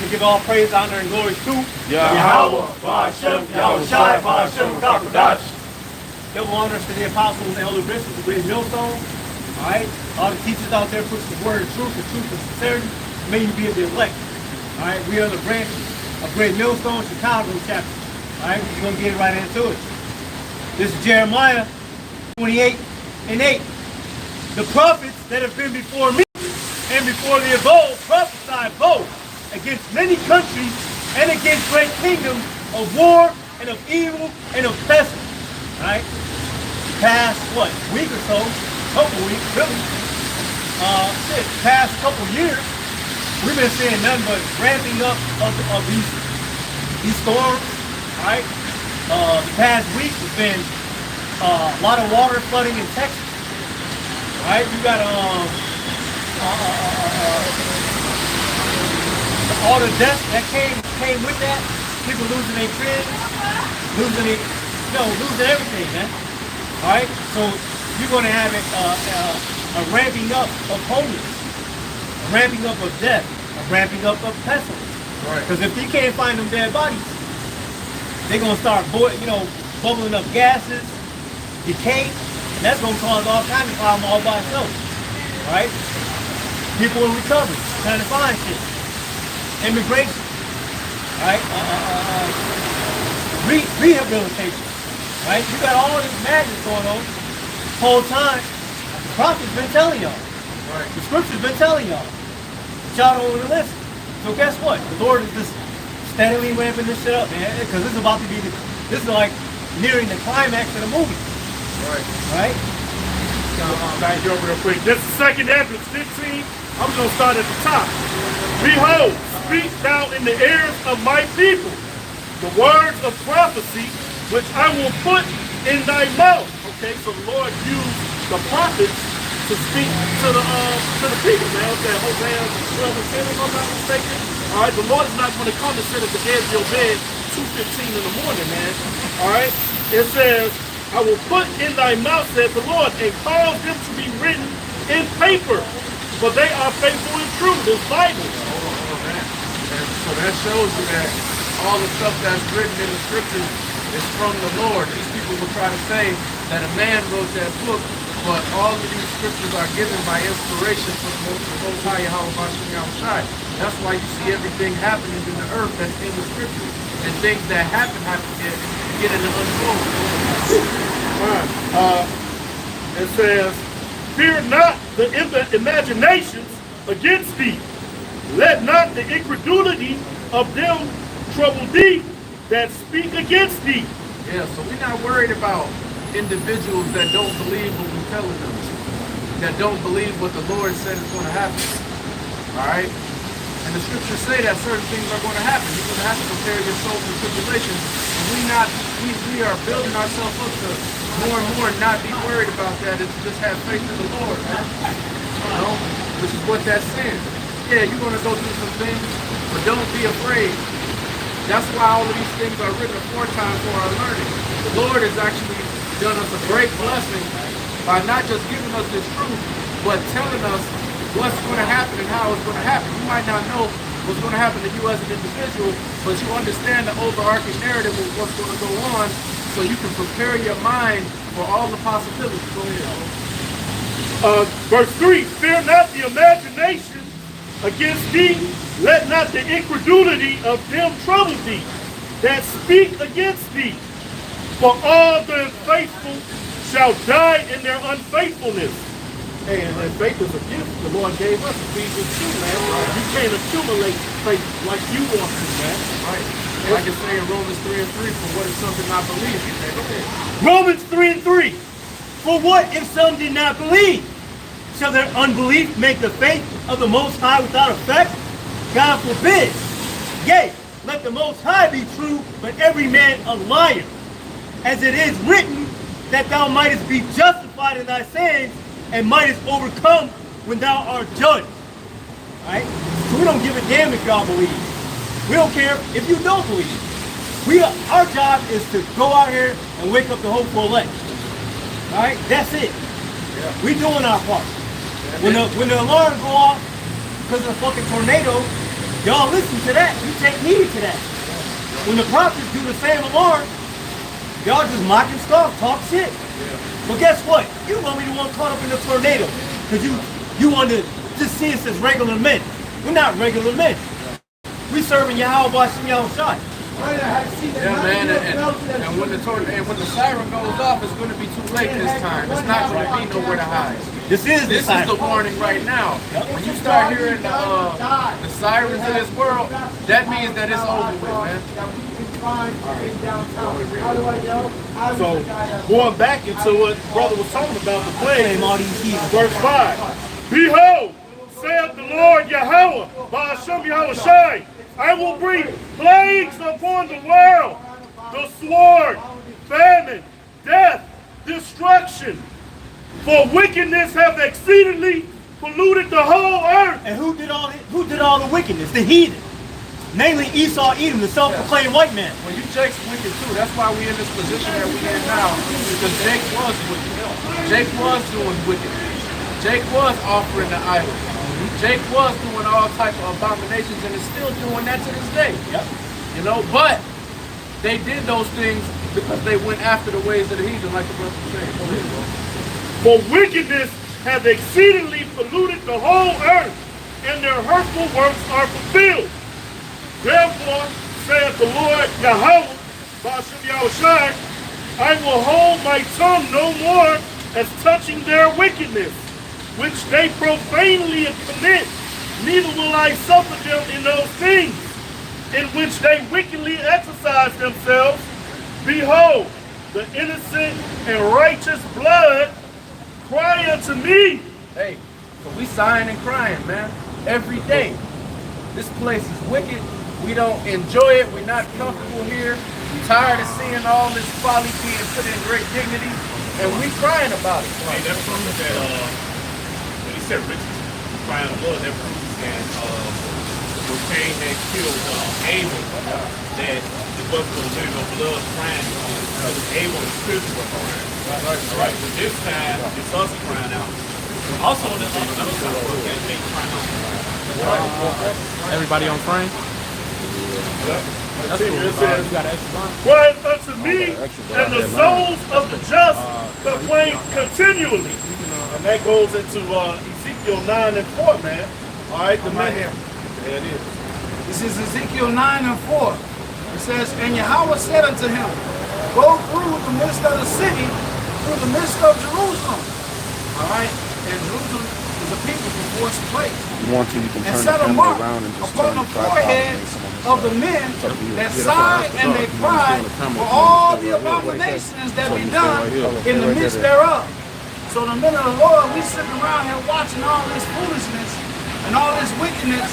give all praise, honor, and glory to Yahweh, Ba'ashem, Yahushai, Ba'ashem, Kakodash. Double honors to the apostles and elder bishops, the great millstone. All right? All the teachers out there push the word of truth, and sincerity. May you be of the elect. All right? We are the branches of Great Millstone, Chicago chapter. All right? We're going to get right into it. This is Jeremiah 28:8. The prophets that have been before me and before the abode prophesied both against many countries and against great kingdoms of war and of evil and of pestilence. Right? Past what? Week or so, couple weeks, really. Past couple years, we've been seeing nothing but ramping up of these storms. Right? The past week has been a lot of water flooding in Texas. Right? You got all the deaths that came with that. People losing their kids, losing everything, man. All right, so you're going to have a ramping up of homeless, a ramping up of death, a ramping up of pestilence. Right. Because if you can't find them dead bodies, they're going to start bubbling up gases, decay, and that's going to cause all kinds of problems all by itself. All right? People in recovery, trying to find shit. Immigration. All right? Rehabilitation. Right? You got all this madness going on the whole time. The prophet's been telling y'all. Right. The scripture's been telling y'all. But y'all don't want to listen. So guess what? The Lord is just steadily ramping this shit up, man. Because this is about to be this is like nearing the climax of the movie. Right. Right? Thank you real quick. This is 2nd Ezra 15. I'm going to start at the top. Behold, speak thou in the ears of my people the words of prophecy which I will put in thy mouth. Okay, so the Lord used the prophets to speak to the people. Man, that Hosea 12 and 10, if I'm not mistaken. All right, the Lord is not going to come and sit at the edge of your bed 2:15 in the morning, man. All right, it says, I will put in thy mouth, said the Lord, and cause them to be written in paper, for they are faithful and true. This Bible. And so that shows you that all the stuff that's written in the scriptures is from the Lord. These people will try to say that a man wrote that book, but all of these scriptures are given by inspiration from the Most High Hawashi Ibadyah. That's why you see everything happening in the earth that's in the scriptures, and things that happen get in the unfold. It says, fear not the imaginations against thee. Let not the incredulity of them trouble thee that speak against thee. Yeah, so we're not worried about individuals that don't believe what we're telling them, that don't believe what the Lord said is going to happen. All right? And the scriptures say that certain things are going to happen. You're going to have to prepare your soul for tribulation. And we are building ourselves up to more and more not be worried about that, and to just have faith in the Lord, man. You know? Which is what that's saying. Yeah, you're going to go through some things, but don't be afraid. That's why all of these things are written aforetime for our learning. The Lord has actually done us a great blessing by not just giving us this truth, but telling us what's going to happen and how it's going to happen. You might not know what's going to happen to you as an individual, but you understand the overarching narrative of what's going to go on, so you can prepare your mind for all the possibilities. Go ahead. Verse 3, fear not the imagination against thee, let not the incredulity of them trouble thee that speak against thee. For all the unfaithful shall die in their unfaithfulness. Hey, and faith is a gift the Lord gave us. Ephesians 2, man. You can't accumulate faith like you want to, man. Right. Like I say in Romans 3 and 3, for what is something not believed? Romans 3 and 3. For what if some did not believe? Shall their unbelief make the faith of the Most High without effect? God forbid. Yea, let the Most High be true, but every man a liar. As it is written, that thou mightest be justified in thy sayings, and mightest overcome when thou art judged. Right? So we don't give a damn if y'all believe. We don't care if you don't believe. Our job is to go out here and wake up the hopeful elect. Right? That's it. Yeah. We doing our part. When the alarm go off because of the fucking tornado, Y'all listen to that. You take heed to that. When the prophets do the same alarm, y'all just mock and scoff, talk shit. But guess what? You gonna be the one caught up in the tornado. Because you want to just see us as regular men. We're not regular men. We serving Yahweh Hashem Yahushai. Yeah, man, and when the siren goes off, it's going to be too late this time. It's not going to be nowhere to hide. This is the warning right now. When you start hearing the sirens in this world, that means that it's over with, man. So, going back into what brother was talking about, the plague, verse 5. Behold, saith the Lord Yahweh, by Hashem Yahushai, I will bring plagues upon the world, the sword, famine, death, destruction. For wickedness hath exceedingly polluted the whole earth. And who did all the wickedness? The heathen. Namely Esau, Edom, the self-proclaimed white man. Well, you Jake's wicked too. That's why we're in this position that we're in now. Because Jake was wicked. Jake was doing wicked. Jake was offering the idols. Jake was doing all types of abominations and is still doing that to this day. Yep. You know, but they did those things because they went after the ways of the heathen, like the brother was saying. For wickedness hath exceedingly polluted the whole earth, and their hurtful works are fulfilled. Therefore, saith the Lord Yahweh, Hashem Yahushai, I will hold my tongue no more as touching their wickedness, which they profanely commit, neither will I suffer them in those things, in which they wickedly exercise themselves. Behold, the innocent and righteous blood cry unto me. Hey, so we sighing and crying, man, every day. This place is wicked. We don't enjoy it. We're not comfortable here. We're tired of seeing all this folly being put in great dignity, and we crying about it. Hey, that proves that when he said riches crying blood, that proves that when Cain had killed Abel, that it wasn't no little blood crying because Abel and spiritual were crying. Right. But this time it's us crying out. Also, there's another kind of work that they crying out. Everybody on frame? That's cool. It says, You got an extra line? cry unto me, and the souls of the just complain continually. And that goes into Ezekiel 9 and 4, man. All right, the man. There it is. This is Ezekiel 9 and 4. It says, and Yahweh said unto him, go through the midst of the city, through the midst of Jerusalem. All right? And Jerusalem is a people from forced place. And set a mark upon the forehead of the men that sigh and they cry for all the abominations that be done in the midst thereof. So the men of the Lord, we sitting around here watching all this foolishness and all this wickedness,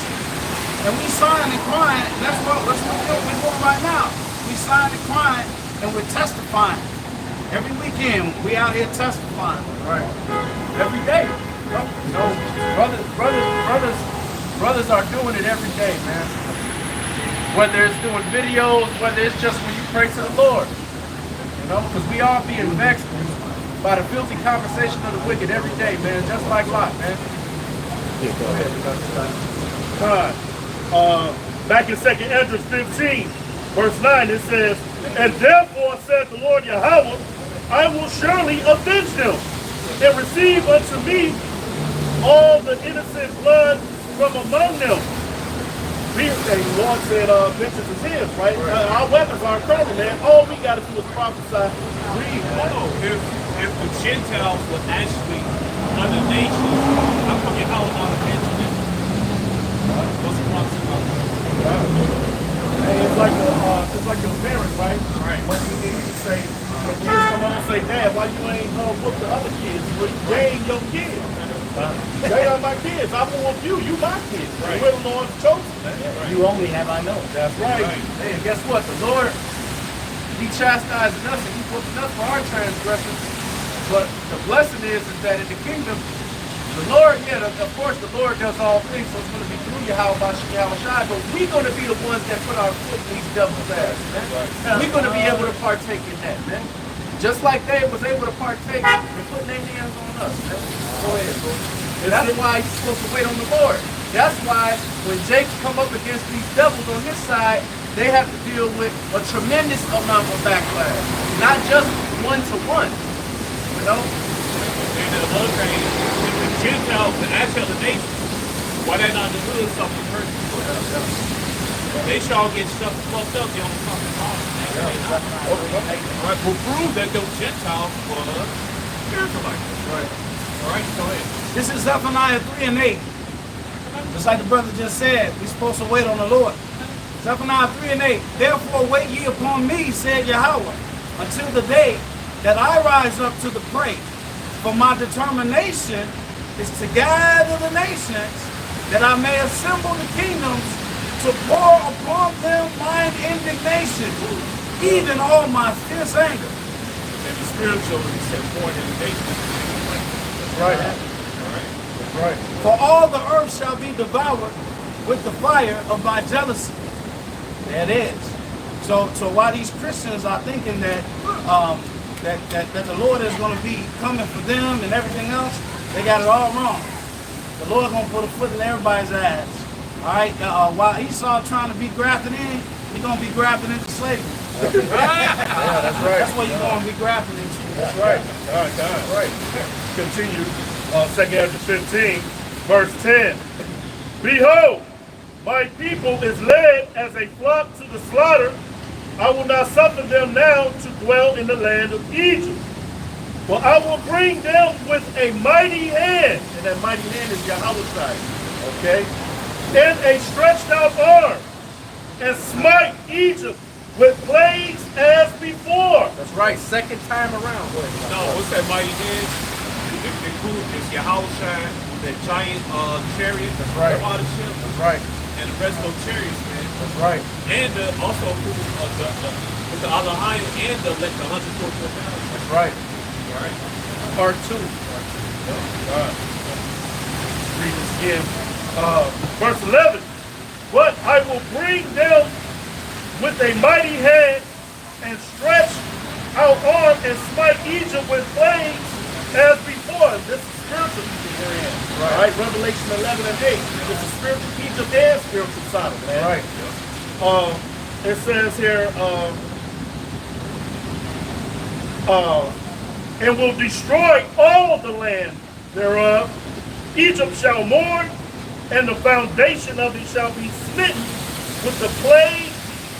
and we sighing and crying. That's what we're doing right now. We sighing and crying, and we're testifying. Every weekend, we out here testifying. Right. Every day. No, brothers are doing it every day, man. Whether it's doing videos, whether it's just when you pray to the Lord. You know, because we all being vexed by the filthy conversation of the wicked every day, man. Just like Lot, man. Yeah, go ahead. Back in 2nd Ezra 15, verse 9, it says, and therefore said the Lord Yahweh, I will surely avenge them, and receive unto me all the innocent blood from among them. The Lord said, vengeance is his, right? Our weapons aren't carnal, man. All we got to do is prophesy. Read. If the Gentiles were actually other nations, how come your house not avenging them? What's the promise about that? Hey, it's like your parents, right? Right. When you say, the kids come on and say, Dad, why you ain't whoop the other kids? Well, they ain't your kids. They are my kids. I will whoop you. You my kids. Right. We're the Lord's chosen. Right. You only have I known. That's right. Hey, and guess what? The Lord, He chastised us and He whooped us for our transgressions. But the blessing is that in the kingdom, the Lord, of course, the Lord does all things, so it's going to be through Yahweh Shai, but we're going to be the ones that put our foot in these devil's ass, man. Right. We're going to be able to partake in that, man. Just like they was able to partake in putting their hands on us, man. Go ahead, bro. And that's why you're supposed to wait on the Lord. That's why when Jake come up against these devils on his side, they have to deal with a tremendous amount of backlash, not just one-to-one. You know? And the other thing, the Gentiles, the actual other nations, why they not the hood something person? They shall get stuff fucked up, they don't fucking talk. Right, will prove that those Gentiles were Israelites. Right. All right, go ahead. This is Zephaniah 3 and 8. Just like the brother just said, we're supposed to wait on the Lord. Zephaniah 3 and 8. Therefore wait ye upon me, said Yahweh, until the day that I rise up to the prey. For my determination is to gather the nations, that I may assemble the kingdoms, to pour upon them mine indignation, even all my fierce anger. And the spiritual, he said, born in the nation. Right. All right. Right. For all the earth shall be devoured with the fire of my jealousy. There it is. So while these Christians are thinking that that the Lord is going to be coming for them and everything else, they got it all wrong. The Lord's going to put a foot in everybody's ass. All right. While Esau trying to be grafted in, he's going to be grafted into slavery. Yeah, that's right. That's what you're going to be grafted into. That's right. All right. Continue. 2nd chapter 15, verse 10. Behold, my people is led as a flock to the slaughter. I will not suffer them now to dwell in the land of Egypt. For I will bring them with a mighty hand, and that mighty hand is Yahweh's side, okay? And a stretched out arm, and smite Egypt with plagues as before. That's right. Second time around. No, what's that mighty hand? It includes this Yahushua, that giant chariot, That's right. the ship, That's right. and the rest of those chariots, man. That's right. And also with the other iron and the 144,000. That's right. All right. Part 2. Read this again. Verse 11. But I will bring them with a mighty hand and stretch out arm and smite Egypt with plagues as before. This is spiritual Egypt we're in. Right. All right. Revelation 11 and 8. This is spiritual Egypt and spiritual Sodom, man. Right. It says here, and will destroy all the land thereof. Egypt shall mourn, and the foundation of it shall be smitten with the plague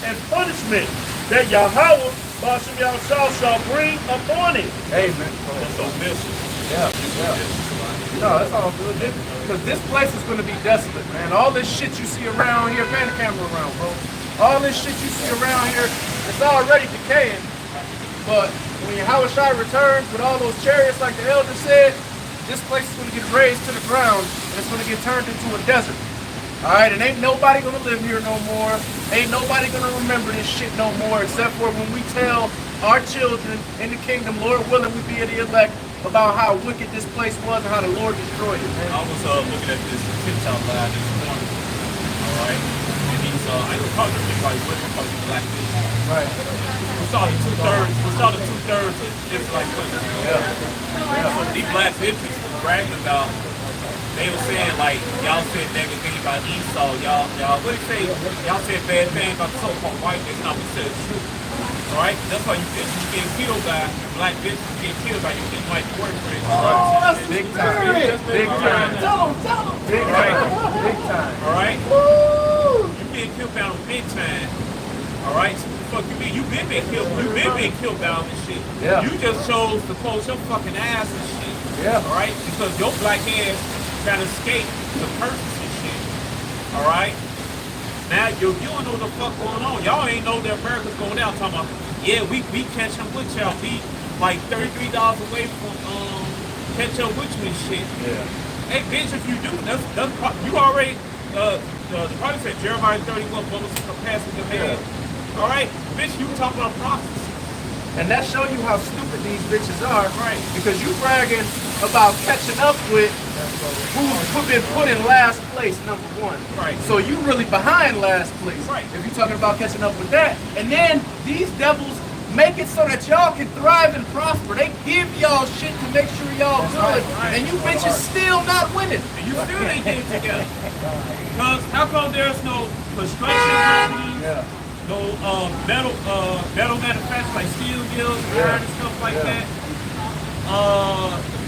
and punishment that Yahweh, Bashem Yahushua, shall bring upon it. Amen. So mission. Yeah. No, that's all good. Because this place is going to be desolate, man. All this shit you see around here, pan the camera around, bro. All this shit you see around here, it's already decaying. But when Yahushua returns with all those chariots, like the elder said, this place is going to get raised to the ground, and it's going to get turned into a desert. All right, and ain't nobody going to live here no more. Ain't nobody going to remember this shit no more, except for when we tell our children in the kingdom, Lord willing, we be the elect, about how wicked this place was and how the Lord destroyed it, man. I was looking at this TikTok live this morning. All right. And he's, I know probably everybody with him, probably black dude. Right. We saw the two-thirds of Israelite women. Yeah. These black bitches was bragging about, they were saying like, y'all said negative things about Esau, y'all, what do you say? Y'all said bad things about the so-called white man, not we said the truth. Alright? That's why you get killed by black bitches, you get killed by your white boyfriend. Oh, that's Big time. Big time. Tell them. Big time. Big time. Alright? You getting killed by them big time. Alright? So what the fuck you mean? You been killed. You been killed by them and shit. Yeah. You just chose to close your fucking ass and shit. Yeah. Alright? Because your black ass trying to escape the purpose and shit. Alright? Now you don't know what the fuck going on. Y'all ain't know that America's going out talking about, yeah, we catch them with y'all. We like $33 away from catch up with you and shit. Yeah. Hey bitch, if you do, that's you already the party said Jeremiah 31 bubbles capacity of head. Alright, bitch, you talking about prophecy. And that show you how stupid these bitches are. Right. Because you bragging about catching up with who's been put in last place, number one. Right. So you really behind last place. Right. If you're talking about catching up with that. And then these devils make it so that y'all can thrive and prosper. They give y'all shit to make sure y'all good. right. And you bitches still not winning. And you still ain't getting together. Because how come there's no construction companies, no metal manufacturers like steel mills, iron and stuff like that,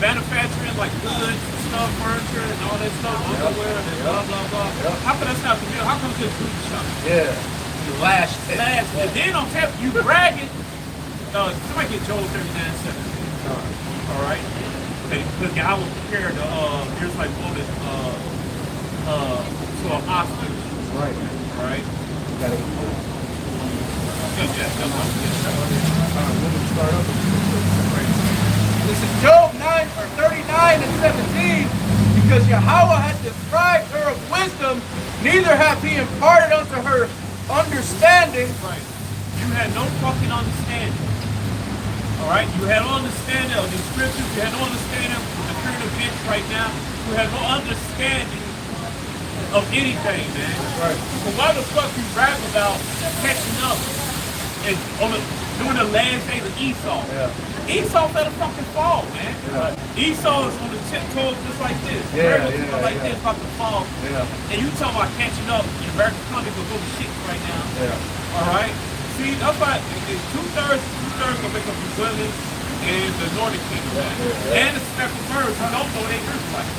manufacturing like goods, stuff, furniture, and all that stuff, underwear, and blah blah blah. How come that's not the mill? How come it's just food shop? You lashed it. And then on top, you bragging. Somebody get Joel 39:17. All right. Because I was prepared to here's like woman to an hostage. Right. All right. Listen, Job 39:17, because Yahweh hath deprived her of wisdom, neither hath he imparted unto her understanding. Right. You had no fucking understanding. All right. You had no understanding of the scriptures. You had no understanding of the current events right now. You had no understanding of anything, man. Right. So why the fuck you rap about catching up and doing the last days of Esau? Esau fell a fucking fall, man. Esau is on the tiptoes just like this. Like this, about to fall. And you talking about catching up in American country will go to shit right now. All right. See, that's why two-thirds gonna make up the Brazilians and the Northern Kingdom, man. And the speckled birds who don't know they Israelites.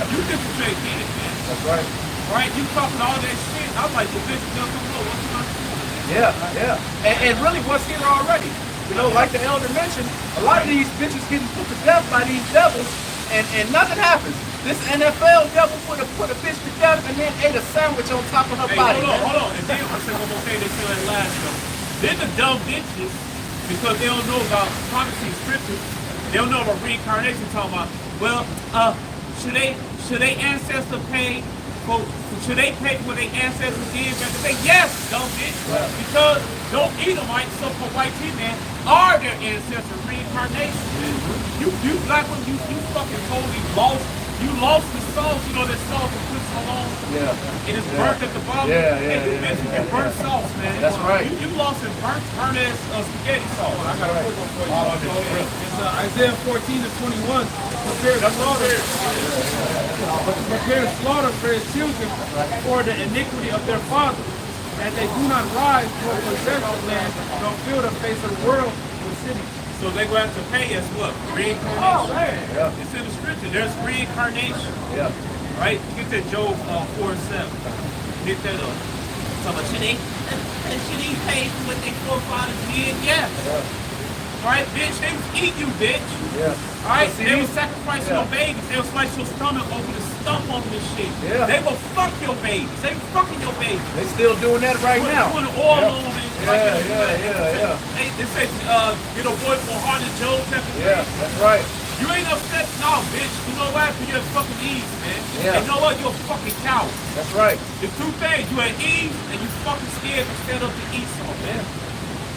You just straight get it, man. That's right. Right? You talking all that shit. I was like, the bitch doesn't know what's going on. And really what's here already. You know, like the elder mentioned, a lot of these bitches getting put to death by these devils, and nothing happens. This NFL devil put a bitch to death and then ate a sandwich on top of her body. Hold on. And then I said one more thing they said that last show. Then the dumb bitches, because they don't know about prophecy and scripture, they don't know about reincarnation, talking about, well, should they ancestor pay for, should they pay for what their ancestors did? And they say, yes, dumb bitch. Because those Edomites, so-called white men, are their ancestors reincarnation. You black women, you fucking totally lost. You lost the sauce, you know that sauce that puts so long. It is burnt at the bottom. And you mentioned that burnt sauce, man. That's right. You lost it burnt ass spaghetti sauce. I got a quick one for you. It's Isaiah 14:21. Prepare slaughter for his children for the iniquity of their fathers, and they do not rise to possess the land, nor fill the face of the world with cities. So they're going to have to pay us what? Reincarnation. It's in the scripture. There's reincarnation. Right? Get that Job 4:7. Get that up. So should they pay for what their forefathers did? Yes. Right, bitch? They was eating you, bitch. Alright? They was sacrificing your babies. They was slicing your stomach over the stump on this shit. They will fuck your babies. They fucking your babies. They still doing that right now. Putting oil on it. They say, get a boy for heart and Job chapter 3. That's right. You ain't upset, no, bitch. You know what? You're a fucking Eve, man. And you know what? You're a fucking coward. That's right. There's two things. You had Eve, and you fucking scared to stand up to Esau, man.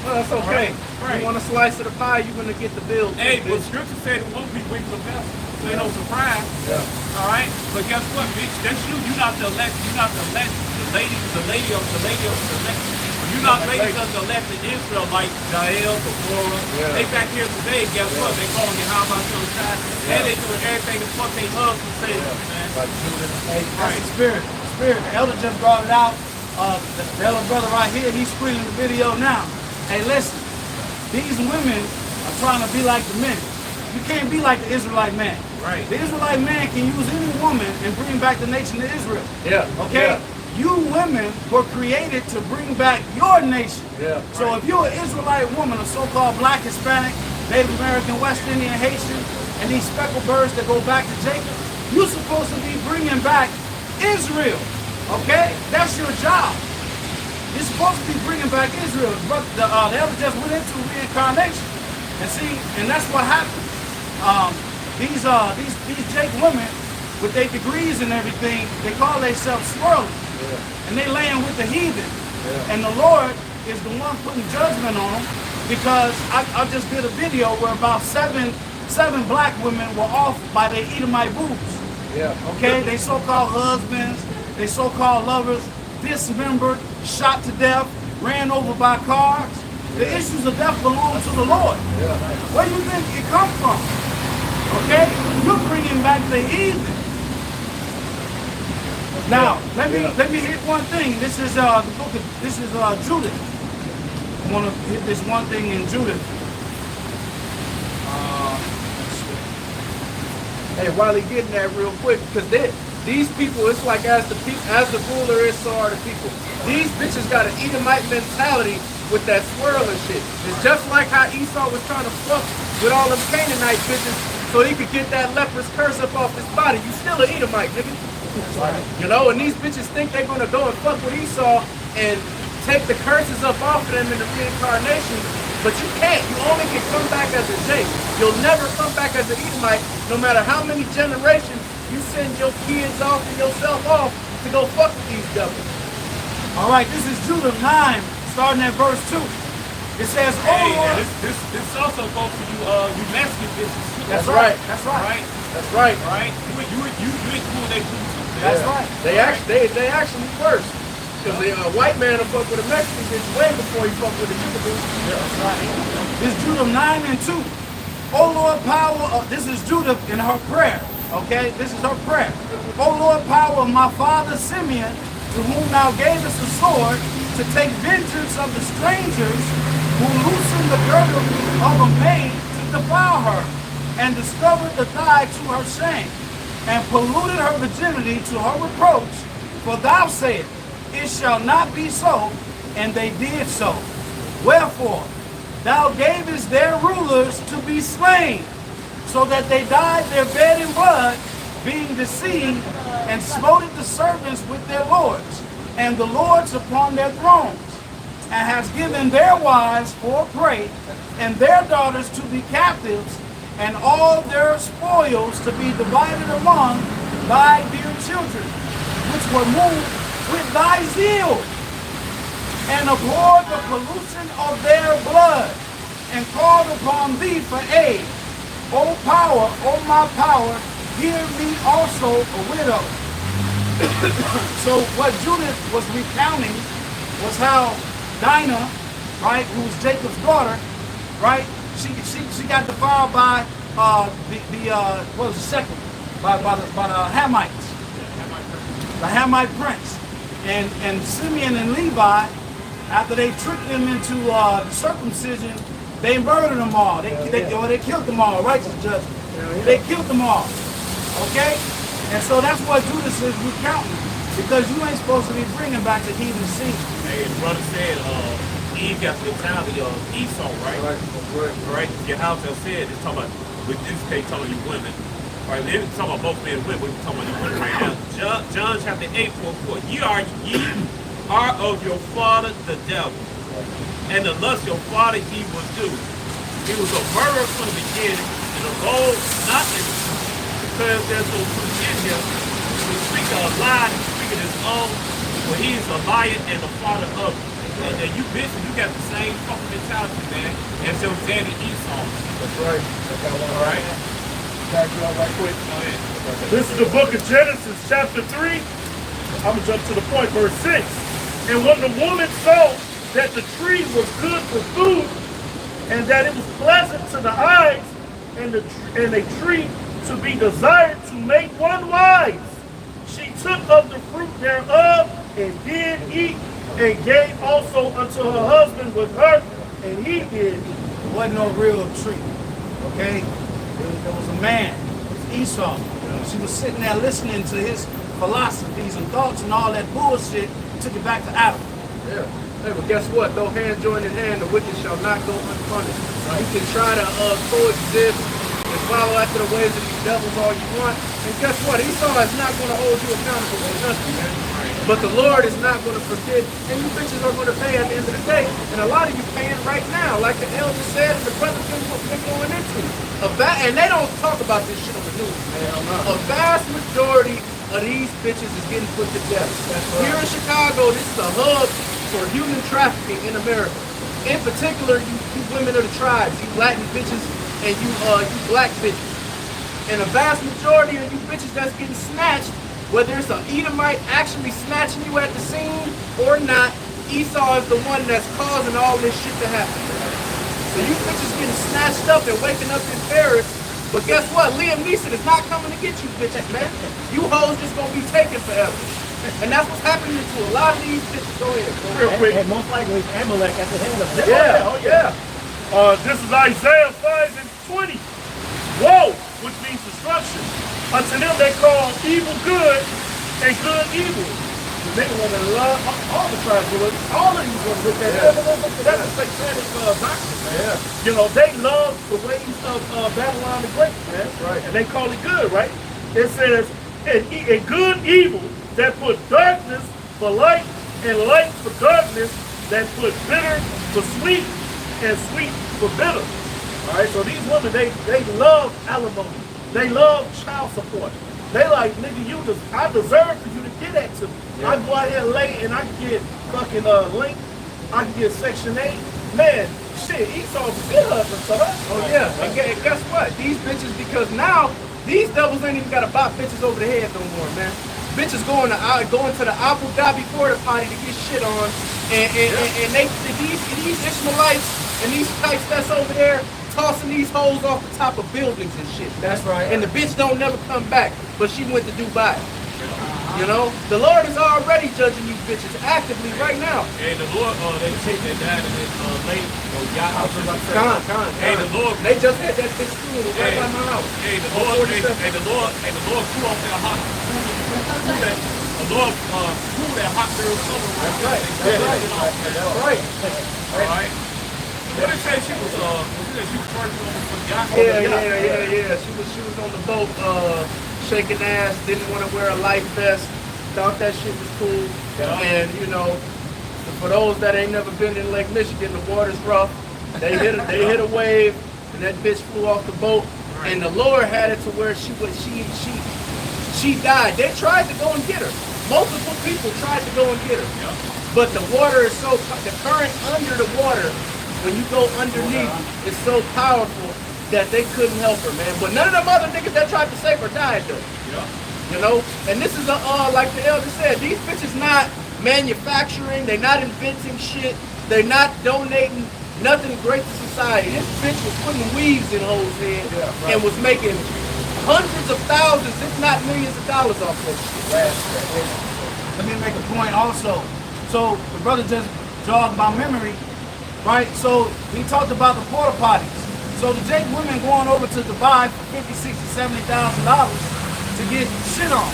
Well, that's okay. Right. You want a slice of the pie, you're going to get the bill. Hey, but scripture said it won't be weak for vessel. So ain't no surprise. All right? But guess what, bitch? That's you. You're not the elect. You're not the elect. The lady of the elect. You're not ladies of the elect in Israel like Jael, Deborah. They back here today. Guess what? They calling you how about your side? And they doing everything to fuck their husbands say, man. That's the spirit. The elder just brought it out. The elder brother right here, he's screening the video now. Hey, listen, these women are trying to be like the men. You can't be like the Israelite man. Right. The Israelite man can use any woman and bring back the nation of Israel. Okay? You women were created to bring back your nation. So if you're an Israelite woman, a so-called black, Hispanic, Native American, West Indian, Haitian, and these speckled birds that go back to Jacob, you're supposed to be bringing back Israel. Okay? That's your job. You're supposed to be bringing back Israel. But the elder just went into reincarnation. And see, and that's what happened. These Jake women, with their degrees and everything, they call themselves swirling. And they laying with the heathen. And the Lord is the one putting judgment on them, because I just did a video where about seven black women were off by their Edomite boobs. Okay? They so-called husbands, they so-called lovers, dismembered, shot to death, ran over by cars. The issues of death belong to the Lord. Where do you think it come from? Okay? You're bringing back the heathen. Now, let me hit one thing. This is the book of Judith. I want to hit this one thing in Judith. Hey, while he getting that real quick, because these people, it's like as the ruler is, so are the people. These bitches got an Edomite mentality with that swirl and shit. It's just like how Esau was trying to fuck with all them Canaanite bitches so he could get that leprous curse up off his body. You still an Edomite, nigga. You know, and these bitches think they're gonna go and fuck with Esau and take the curses up off of them in the reincarnation, but you can't. You only can come back as a Jake. You'll never come back as an Edomite, no matter how many generations you send your kids off and yourself off to go fuck with these devils. All right, this is Judah 9, starting at verse 2. It says, "Oh Hey, Lord." this also goes for you Mexican bitches. That's right. That's right. Right? That's right. Right? You include they too. That's right. They actually worse. Because the white man will fuck with a Mexican bitch way before he fuck with a Cuban bitch. That's right. This is Judah 9 and 2. "O Lord, power of," this is Judah in her prayer. Okay, this is her prayer. "O Lord, power of my father Simeon, to whom thou gavest a sword, to take vengeance of the strangers who loosened the girdle of a maid to defile her, and discovered the thigh to her shame, and polluted her virginity to her reproach. For thou sayest, it shall not be so, and they did so. Wherefore, thou gavest their rulers to be slain, so that they dyed their bed in blood, being deceived, and smote the servants with their lords, and the lords upon their thrones, and has given their wives for a prey, and their daughters to be captives, and all their spoils to be divided among thy dear children, which were moved with thy zeal, and abhorred the pollution of their blood, and called upon thee for aid. O power, O my power, hear me also a widow." So what Judith was recounting was how Dinah, right, who was Jacob's daughter, right, she got defiled by what was the second? By the Hamites, the Hamite prince, and Simeon and Levi, after they tricked them into circumcision, they murdered them all. They killed them all. Righteous judge. They killed them all. Okay, and so that's what Judas is recounting, because you ain't supposed to be bringing back the heathen seed. Hey, the brother said, Eve got the mentality of Esau, right? Right. Your house has said, it's talking about, with this case, talking about you women. Right, they're talking about both men and women, we're talking about you women right now. John chapter 8:44, ye are of your father the devil, and the lust your father he will do. He was a murderer from the beginning, and abode not in the truth, because there's no truth in him. He speaks a lie, and speaking his own, for he is a liar and the father of it. And you bitches, you got the same fucking mentality, man, as your daddy Esau. That's right. All right? Back you up right quick. Go ahead. This is the book of Genesis, chapter 3. I'm going to jump to the point, verse 6. "And when the woman saw that the tree was good for food, and that it was pleasant to the eyes, and a tree to be desired to make one wise, she took of the fruit thereof, and did eat, and gave also unto her husband with her, and he did eat." It wasn't no real tree. Okay, there was a man, it was Esau. She was sitting there listening to his philosophies and thoughts and all that bullshit. Took it back to Adam. Yeah. Hey, but guess what? Though hand joined in hand, the wicked shall not go unpunished. Right. You can try to coexist and follow after the ways of these devils all you want. And guess what? Esau is not going to hold you accountable for nothing, man. But the Lord is not going to forget, and you bitches are going to pay at the end of the day. And a lot of you paying right now, like the elder said, and the brother's been going into. And they don't talk about this shit on the news, man. A vast majority of these bitches is getting put to death. Right. Here in Chicago, this is a hub for human trafficking in America. In particular, you women of the tribes, you Latin bitches, and you black bitches. And a vast majority of you bitches that's getting snatched, whether it's an Edomite actually snatching you at the scene or not, Esau is the one that's causing all this shit to happen. So you bitches getting snatched up and waking up in Paris, but guess what? Liam Neeson is not coming to get you bitches, man. You hoes just gonna be taken forever. And that's what's happening to a lot of these bitches. Go ahead. Real quick. And most likely it's Amalek at the hand of them. Yeah, oh yeah. This is Isaiah 5:20. Woe, which means destruction. Unto them they call evil good and good evil. The nigga want to love all the tribes, all of you want to look at that. That's a satanic doctrine, man. Yeah. You know, they love the ways of Babylon the Great, man. Right. And they call it good, right? It says, and good evil that put darkness for light and light for darkness, that put bitter for sweet and sweet for bitter. All right, so these women, they love alimony. They love child support. They like, nigga, I deserve for you to get that to me. Yeah. I go out here late and I can get fucking link. I can get Section 8. Man, shit, Esau's a good husband, son. Oh yeah. And guess what? These bitches, because now these devils ain't even gotta bop bitches over the head no more, man. Bitches going to the Abu Dhabi porta potty to get shit on, and these Ishmaelites and these types that's over there tossing these hoes off the top of buildings and shit. That's right. And the bitch don't never come back, but she went to Dubai. You know, the Lord is already judging these bitches actively right now. And the Lord, they take that down in this lake, Con. Hey, the Lord, They just had that bitch through right by my house. hey, the Lord, the Lord threw off that hot, the Lord threw that hot girl summer. That's right. That's right. All right. What did it say she was twerking on the yacht? Yeah. She was on the boat, shaking ass, didn't want to wear a life vest, thought that shit was cool. Yeah. And you know, for those that ain't never been in Lake Michigan, the water's rough. They hit a wave, and that bitch flew off the boat. Right. And the Lord had it to where she died. They tried to go and get her. Multiple people tried to go and get her. Yeah. But the water is the current under the water, when you go underneath, is so powerful that they couldn't help her, man. But none of them other niggas that tried to save her died, though. Yeah. You know? And this is like the elder said, these bitches not manufacturing, they're not inventing shit, they're not donating nothing great to society. This bitch was putting weaves in hoes' head and was making hundreds of thousands, if not millions of dollars off that shit. Let me make a point also. So the brother just jogged my memory, right? So we talked about the porta potties. So the Jake women going over to Dubai for $50,000, $60,000, $70,000 to get shit on.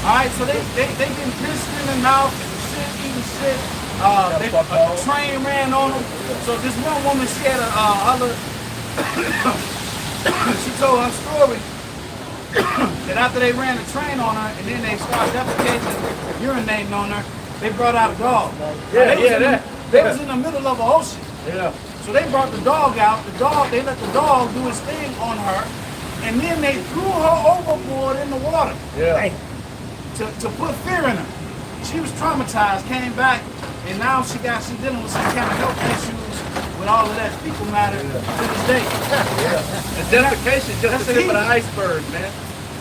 All right, so they getting pissed in the mouth, shit, eating shit. A train ran on them. So this one woman, she had she told her story that after they ran the train on her and then they started defecating and urinating on her, they brought out a dog. They was in the middle of an ocean. Yeah. So they brought the dog out. They let the dog do his thing on her, and then they threw her overboard in the water. Yeah. To put fear in her. She was traumatized, came back, and now she dealing with some kind of health issues with all of that fecal matter to this day. The defecation just the tip of the iceberg, man.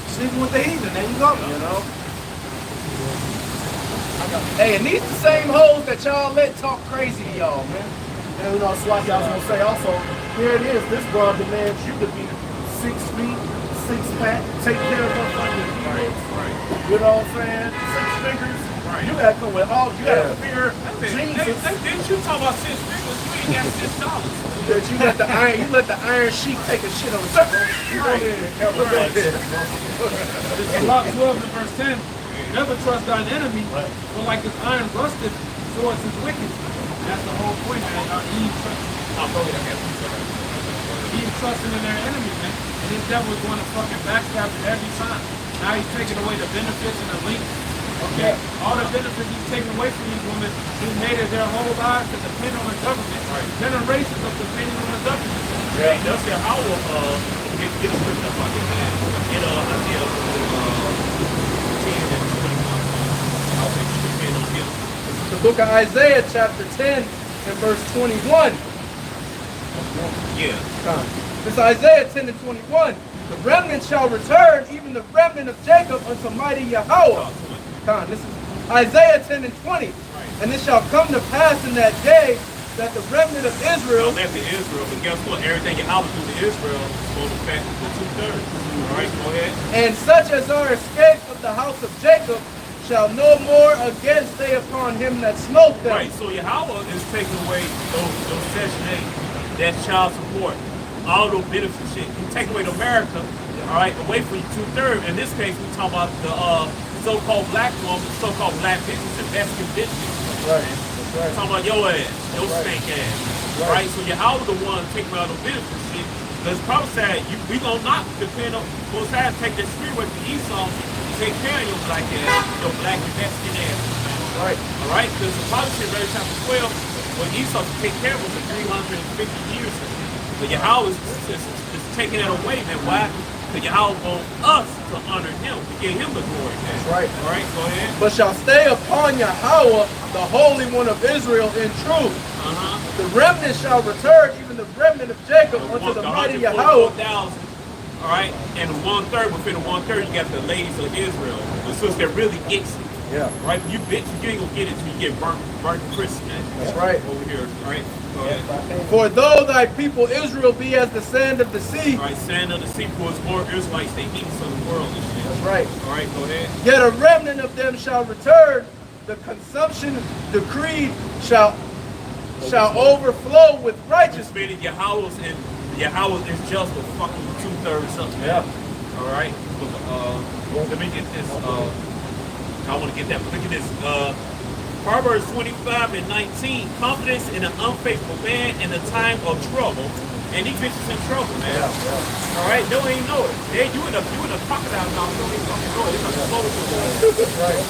Sleeping with the heathen, there you go. You know? Hey, and these the same hoes that y'all let talk crazy to y'all, man. And you know, Swati, I was gonna say also, here it is, this broad demands you to be 6 feet, 6 pack, take care of her fucking kids. Right. You know what I'm saying? 6 figures. Right. You gotta come with all, you gotta fear Jesus. Didn't you talk about 6 figures? You ain't got $6. That you let the iron sheep take a shit on the top. In Mark 12 and verse 10, never trust thine enemy, for like his iron rusted, so is his wicked. That's the whole point, man. Eve trusting in their enemy, man. And this devil is going to fucking backstab it every time. Now he's taking away the benefits and the links. Okay? All the benefits he's taking away from these women, he made it their whole lives to depend on the government. Generations of depending on the government. Yeah, that's their how get a scripture about it, man. In Isaiah 10 and 21. I'll say you depend on him. The book of Isaiah, chapter 10 and verse 21. Yeah. It's Isaiah 10 and 21. The remnant shall return, even the remnant of Jacob, unto mighty Yahweh. This is Isaiah 10 and 20. And it shall come to pass in that day that the remnant of Israel. Left to Israel, but guess what? Everything you out to Israel goes back to 2/3. All right, go ahead. And such as are escaped of the house of Jacob shall no more again stay upon him that smote them. Right, so Yahweh is taking away those Section 8, that child support, all those benefits and shit. He take away the America, all right, away from you 2/3. In this case, we talking about the so-called black woman, so-called black business and Mexican business. Right. That's right. Talking about your ass, your stank ass. Right. So Yahweh the one taking out the benefits and shit. Because Prophet said, we gonna not depend on, most times take that spirit away from Esau, take care of your black ass, your black and Mexican ass. Right. All right? Because the Prophet said, Revelation chapter 12, when Esau to take care of us for 350 years. But Yahweh is taking that away, man. Why? Because Yahweh wants us to honor him, to give him the glory. Man. That's right. All right, go ahead. But shall stay upon Yahweh, the Holy One of Israel, in truth. The remnant shall return, even the remnant of Jacob, unto the mighty Yahweh. 144,000. All right, and 1/3 within the 1/3, you got the ladies of Israel, the sisters that really gets it. Yeah. Right, you bitch, you ain't gonna get it till you get burnt to crisp, man. That's right. Over here, all right. Go ahead. For though thy people Israel be as the sand of the sea. All right, sand of the sea was more Israelites they eat some of the world and shit. That's right. All right, go ahead. Yet a remnant of them shall return. The consumption decreed shall overflow with Just righteousness. meaning Yahweh is just for fucking 2/3 something. Yeah. All right. Let me get this. I want to get that. But look at this. Proverbs 25:19. Confidence in an unfaithful man in the time of trouble. And these bitches in trouble, man. Yeah. All right, they don't even know it. You in a crocodile mouth, don't even fucking know it. It's like a slow. Right.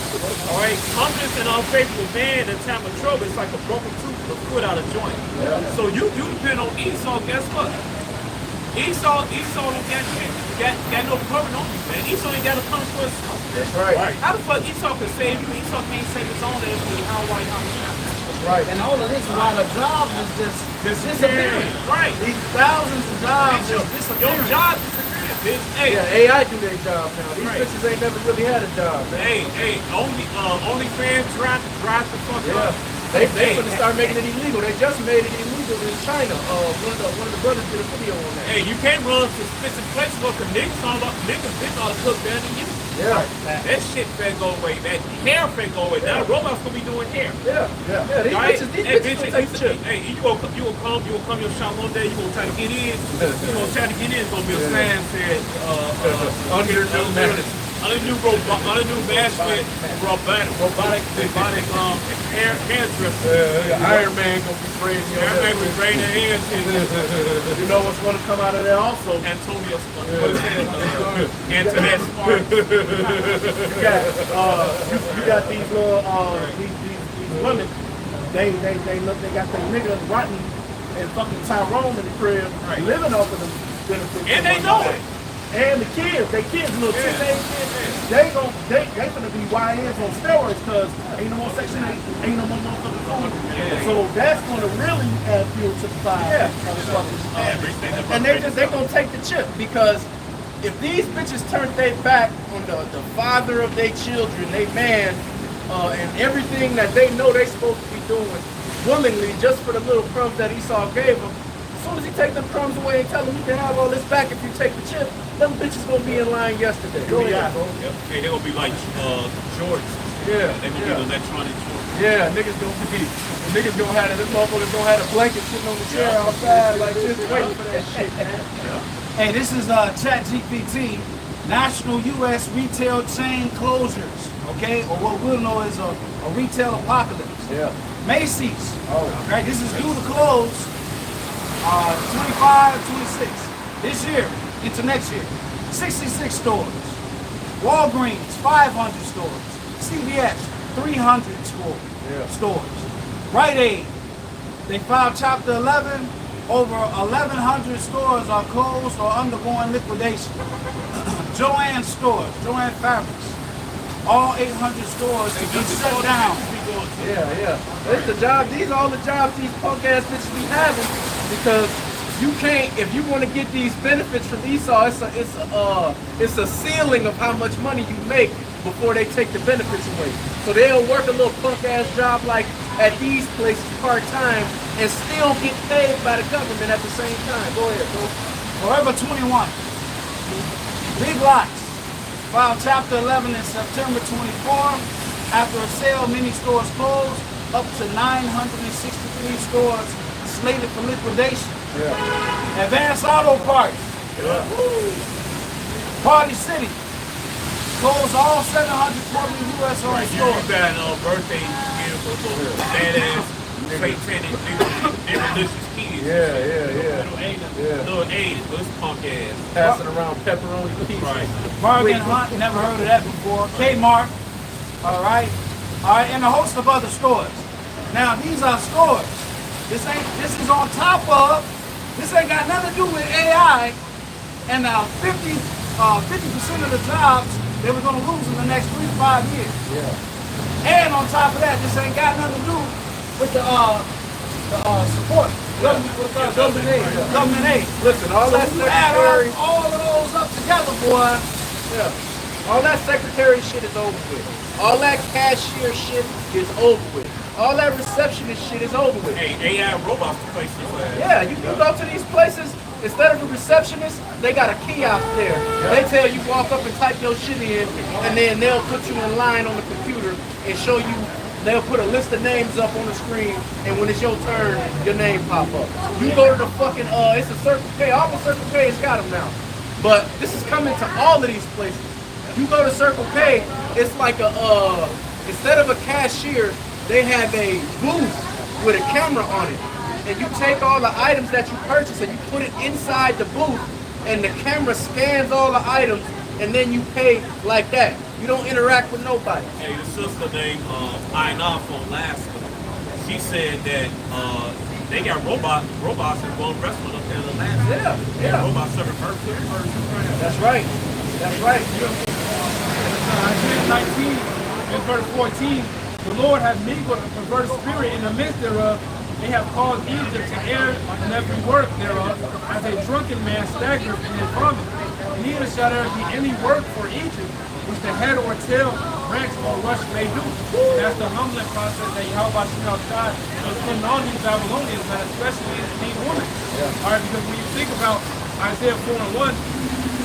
All right, confidence in an unfaithful man in time of trouble is like a broken tooth with a foot out of joint. Yeah. So you depend on Esau. Guess what? Esau don't got no cover on you, man. Esau ain't got to come for himself. That's right. How the fuck Esau can save you? Esau can't save his own ass with how white That's right. And all of this while the jobs is just disappearing. Right. These thousands of jobs Your just disappearing. job disappearing, bitch. Hey, Yeah, AI do their job now. These Right. bitches ain't never really had a job, man. hey, only fans drive the fuck Yeah. up. They gonna start making it illegal. They just made it illegal in China. One of the brothers did a video on that. Hey, you can't run to specific places because niggas ought to cook better than you. Yeah. That shit finna go away. That hair finna go away. Now the robots gonna be doing hair. Yeah. These Right? bitches Hey, gonna take the chip. Hey, you gonna come your shop one day. You gonna try to get in. You gonna try to get in. It's gonna be a sign said under new bashment robotic hairdresser. Iron Man gonna be spraying your Iron Man head. was spraying their hands. You know what's gonna come out of there also? Antonio Antoinette Sparks. You got these little these women. They got their niggas rotten and fucking Tyrone in the crib, Right. living off of them benefits. And they know it. And the kids, little teenage kids, they gonna be YNs on steroids because ain't no more Section 8, ain't no more motherfucking food. So that's gonna really add fuel to the fire. Yeah. And they gonna take the chip because if these bitches turn their back on the father of their children, they man, and everything that they know they supposed to be doing willingly just for the little crumbs that Esau gave them, as soon as he take them crumbs away and tell them you can have all this back if you take the chip, them bitches gonna be in line yesterday. Go ahead, bro. Hey, they're gonna be like Jordans. Yeah. They're gonna be the electronic Jordans. Yeah, niggas gonna have it. This motherfucker's gonna have a blanket sitting on the chair outside like this, waiting for that shit, man. Hey, this is ChatGPT, National U.S. Retail Chain Closures, okay? Or what we'll know is a retail apocalypse. Yeah. Macy's, Oh. okay? This is due to close 25, 26. This year into next year. 66 stores. Walgreens, 500 stores. CVS, 300 stores. Rite Aid, they filed Chapter 11. Over 1,100 stores are closed or undergoing liquidation. Joann stores, Joann Fabrics, all 800 stores to be shut down. Yeah. These are all the jobs these punk ass bitches be having because you can't, if you want to get these benefits from Esau, it's a ceiling of how much money you make before they take the benefits away. So they'll work a little punk ass job like at these places part-time and still get paid by the government at the same time. Go ahead, bro. Forever 21. Big Lots filed Chapter 11 in September 24. After a sale, many stores closed, up to 963 stores slated for liquidation. Advanced Auto Parts. Party City. Closed all 740 U.S. owned You stores. got birthday vehicles for badass, satanic, delicious kids. Little 80s, this punk ass. Passing around pepperoni pizza. Right. Bargain Hunt, never heard of that before. Kmart, all right, and a host of other stores. Now these are stores. This is on top of. This ain't got nothing to do with AI and 50% of the jobs they were going to lose in the next 3 to 5 years. And on top of that, this ain't got nothing to do with the support. Government aid. Listen, all that So you add secretary, all of those up together, boy. all that secretary shit is over with. All that cashier shit is over with. All that receptionist shit is over with. Hey, AI robots replace this ass. Yeah, you go to these places, instead of a receptionist, they got a kiosk there. They tell you walk up and type your shit in, and then they'll put you in line on the computer and show you, they'll put a list of names up on the screen, and when it's your turn, your name pop up. You go to the fucking, it's a Circle K, all the Circle K's got them now. But this is coming to all of these places. You go to Circle K, it's like instead of a cashier, they have a booth with a camera on it. And you take all the items that you purchase and you put it inside the booth, and the camera scans all the items, and then you pay like that. You don't interact with nobody. Hey, the sister named Aina from Alaska, she said that they got robots that go to restaurant up there in Alaska. Yeah. Robots serving burgers. That's right. That's right. Isaiah 19 and verse 14, the Lord has mingled a perverse spirit in the midst thereof. They have caused Egypt to err in every work thereof, as a drunken man staggereth in his vomit. Neither shall there be any work for Egypt, which the head or tail, branch or rush may do. And that's the humbling process that Hawashi Ibadyah was putting on these Babylonians, man, especially these women. All right, because when you think about Isaiah 4 and 1,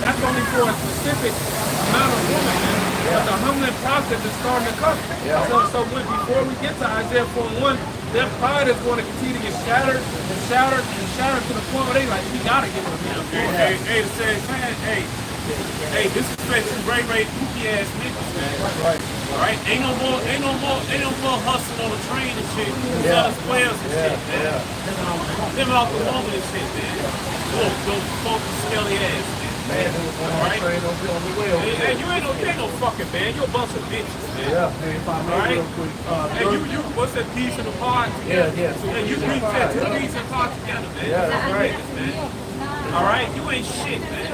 that's only for a specific amount of women, man. But the humbling process is starting to come. So before we get to Isaiah 4 and 1, their pride is going to continue to get shattered and shattered and shattered to the point where they like, we gotta get rid of him. Hey, it says, man, hey, this is special great kooky ass niggas, man. Right. All right, ain't no more hustling on the train and shit. Selling squares and shit, man. Living off the moment and shit, man. Those funky skelly ass, man. Alright? Hey, you ain't no fucking man. You a bunch of bitches, man. Alright? Hey, you what's that piece in the pod together? Hey, you piece that two pieces in the pod together, man. that's right. Man. Alright? You ain't shit, man.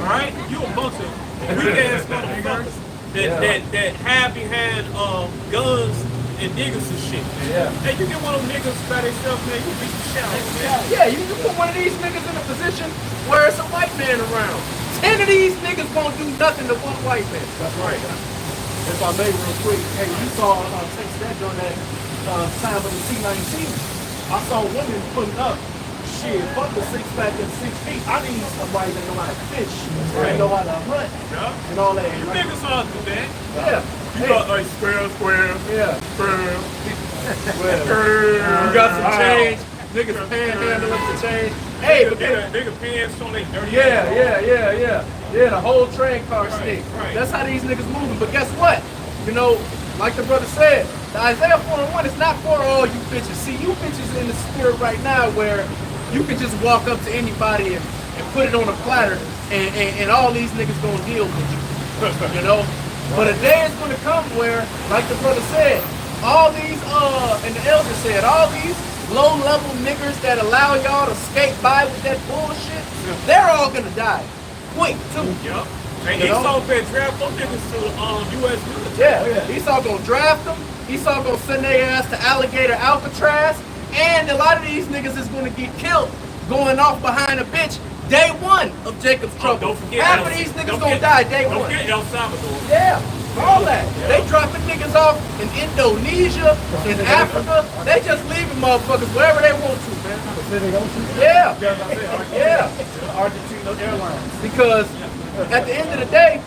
Alright? You a bunch of weak ass motherfuckers that hide behind guns and niggas and shit, man. Hey, you get one of them niggas by themselves, man, you beat the shit out of them, man. Yeah, you can put one of these niggas in a position where it's a white man around. 10 of these niggas won't do nothing to one white man. That's right. If I may real quick, hey, you saw Texas that during that time of the C-19. I saw women putting up, shit, fuck the 6-pack and 6 feet. I need somebody that know how to fish, that know how to hunt, and all that. You niggas all do that. Yeah. You got like square. Yeah. You got some change. Niggas panhandling the change. Hey, but nigga pants on they dirty yeah. The whole train car stick. Right. That's how these niggas moving. But guess what? You know, like the brother said, the Isaiah 4:1 is not for all you bitches. See, you bitches in the spirit right now where you can just walk up to anybody and put it on a platter and all these niggas gonna deal with you. You know? But a day is gonna come where, like the brother said, all these and the elder said, all these low-level niggers that allow y'all to skate by with that bullshit, they're all gonna die. Quick, too. Yup. And You know? Esau been draft those niggas to U.S. military. Yeah, Esau gonna draft them. Esau gonna send their ass to Alligator Alcatraz. And a lot of these niggas is gonna get killed going off behind a bitch day one of Jacob's trouble. Don't forget Half of these niggas gonna die day Don't one. forget El Salvador. Yeah, all that. They dropping niggas off in Indonesia, in Africa. They just leaving motherfuckers wherever they want to, man. Yeah. Argentina Airlines. Because at the end of the day,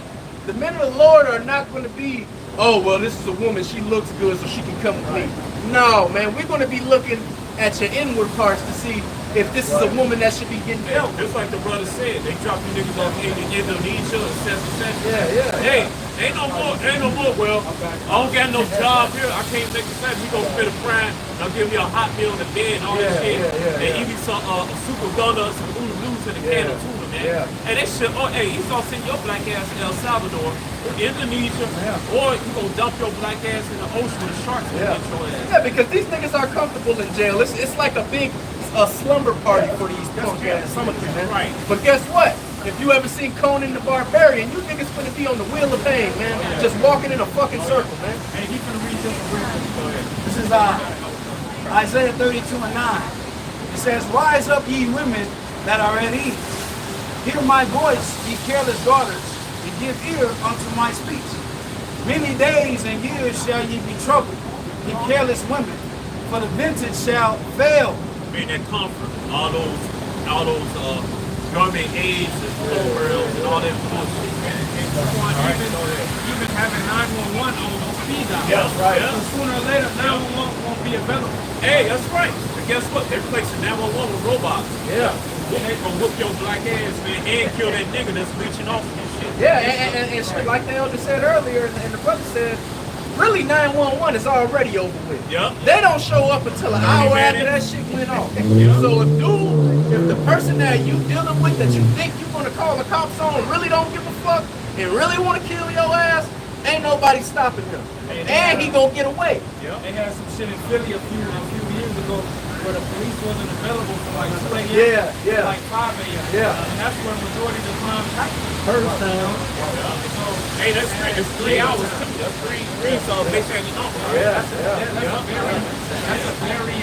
the men of the Lord are not going to be oh, well, this is a woman, she looks good, so she can come with me. No, man, we're going to be looking at your inward parts to see if this is a woman that should be getting Yeah, dealt with. just like the brother said, they drop you niggas off in Indonesia and etc. Yeah. Hey, ain't no more. Well, I don't got no job here. I can't make a sense. We gonna spit a frying. They'll give me a hot meal in the bed and all that shit. And eat me some super gunner, some noodles and a can of tuna, man. And that shit. Oh, hey, he's gonna send your black ass to El Salvador, Indonesia, or you gonna dump your black ass in the ocean with the sharks and get your ass. Yeah, because these niggas are comfortable in jail. It's like a big slumber party for these punk ass niggas, man. Right. But guess what? If you ever seen Conan the Barbarian, you niggas gonna be on the wheel of pain, man. Just walking in a fucking circle, man. And he's gonna read this one real quick. This is Isaiah 32:9. It says, "Rise up, ye women that are at ease. Hear my voice, ye careless daughters, and give ear unto my speech. Many days and years shall ye be troubled, ye careless women, for the vintage shall fail." Being that comfort, all those government aids and programs and all that bullshit. Even having 911 on speed dial. Yeah, right. So sooner or later, 911 won't be available. Hey, that's right. But guess what? They're replacing 911 with robots. Yeah. They gonna whoop your black ass, man, and kill that nigga that's bleaching off and shit. Yeah, and shit, like the elder said earlier, and the brother said, really 911 is already over with. Yep. They don't show up until an hour after that shit went off. So if the person that you dealing with that you think you're gonna call the cops on really don't give a fuck and really want to kill your ass, ain't nobody stopping him. And he gonna get away. They had some shit in Philly a few years ago where the police wasn't available for like 2 a.m. Yeah. like 5 a.m. Yeah. And that's where the majority of the crime happens. Hey, that's 3 hours too. That's three so they say no. That's a very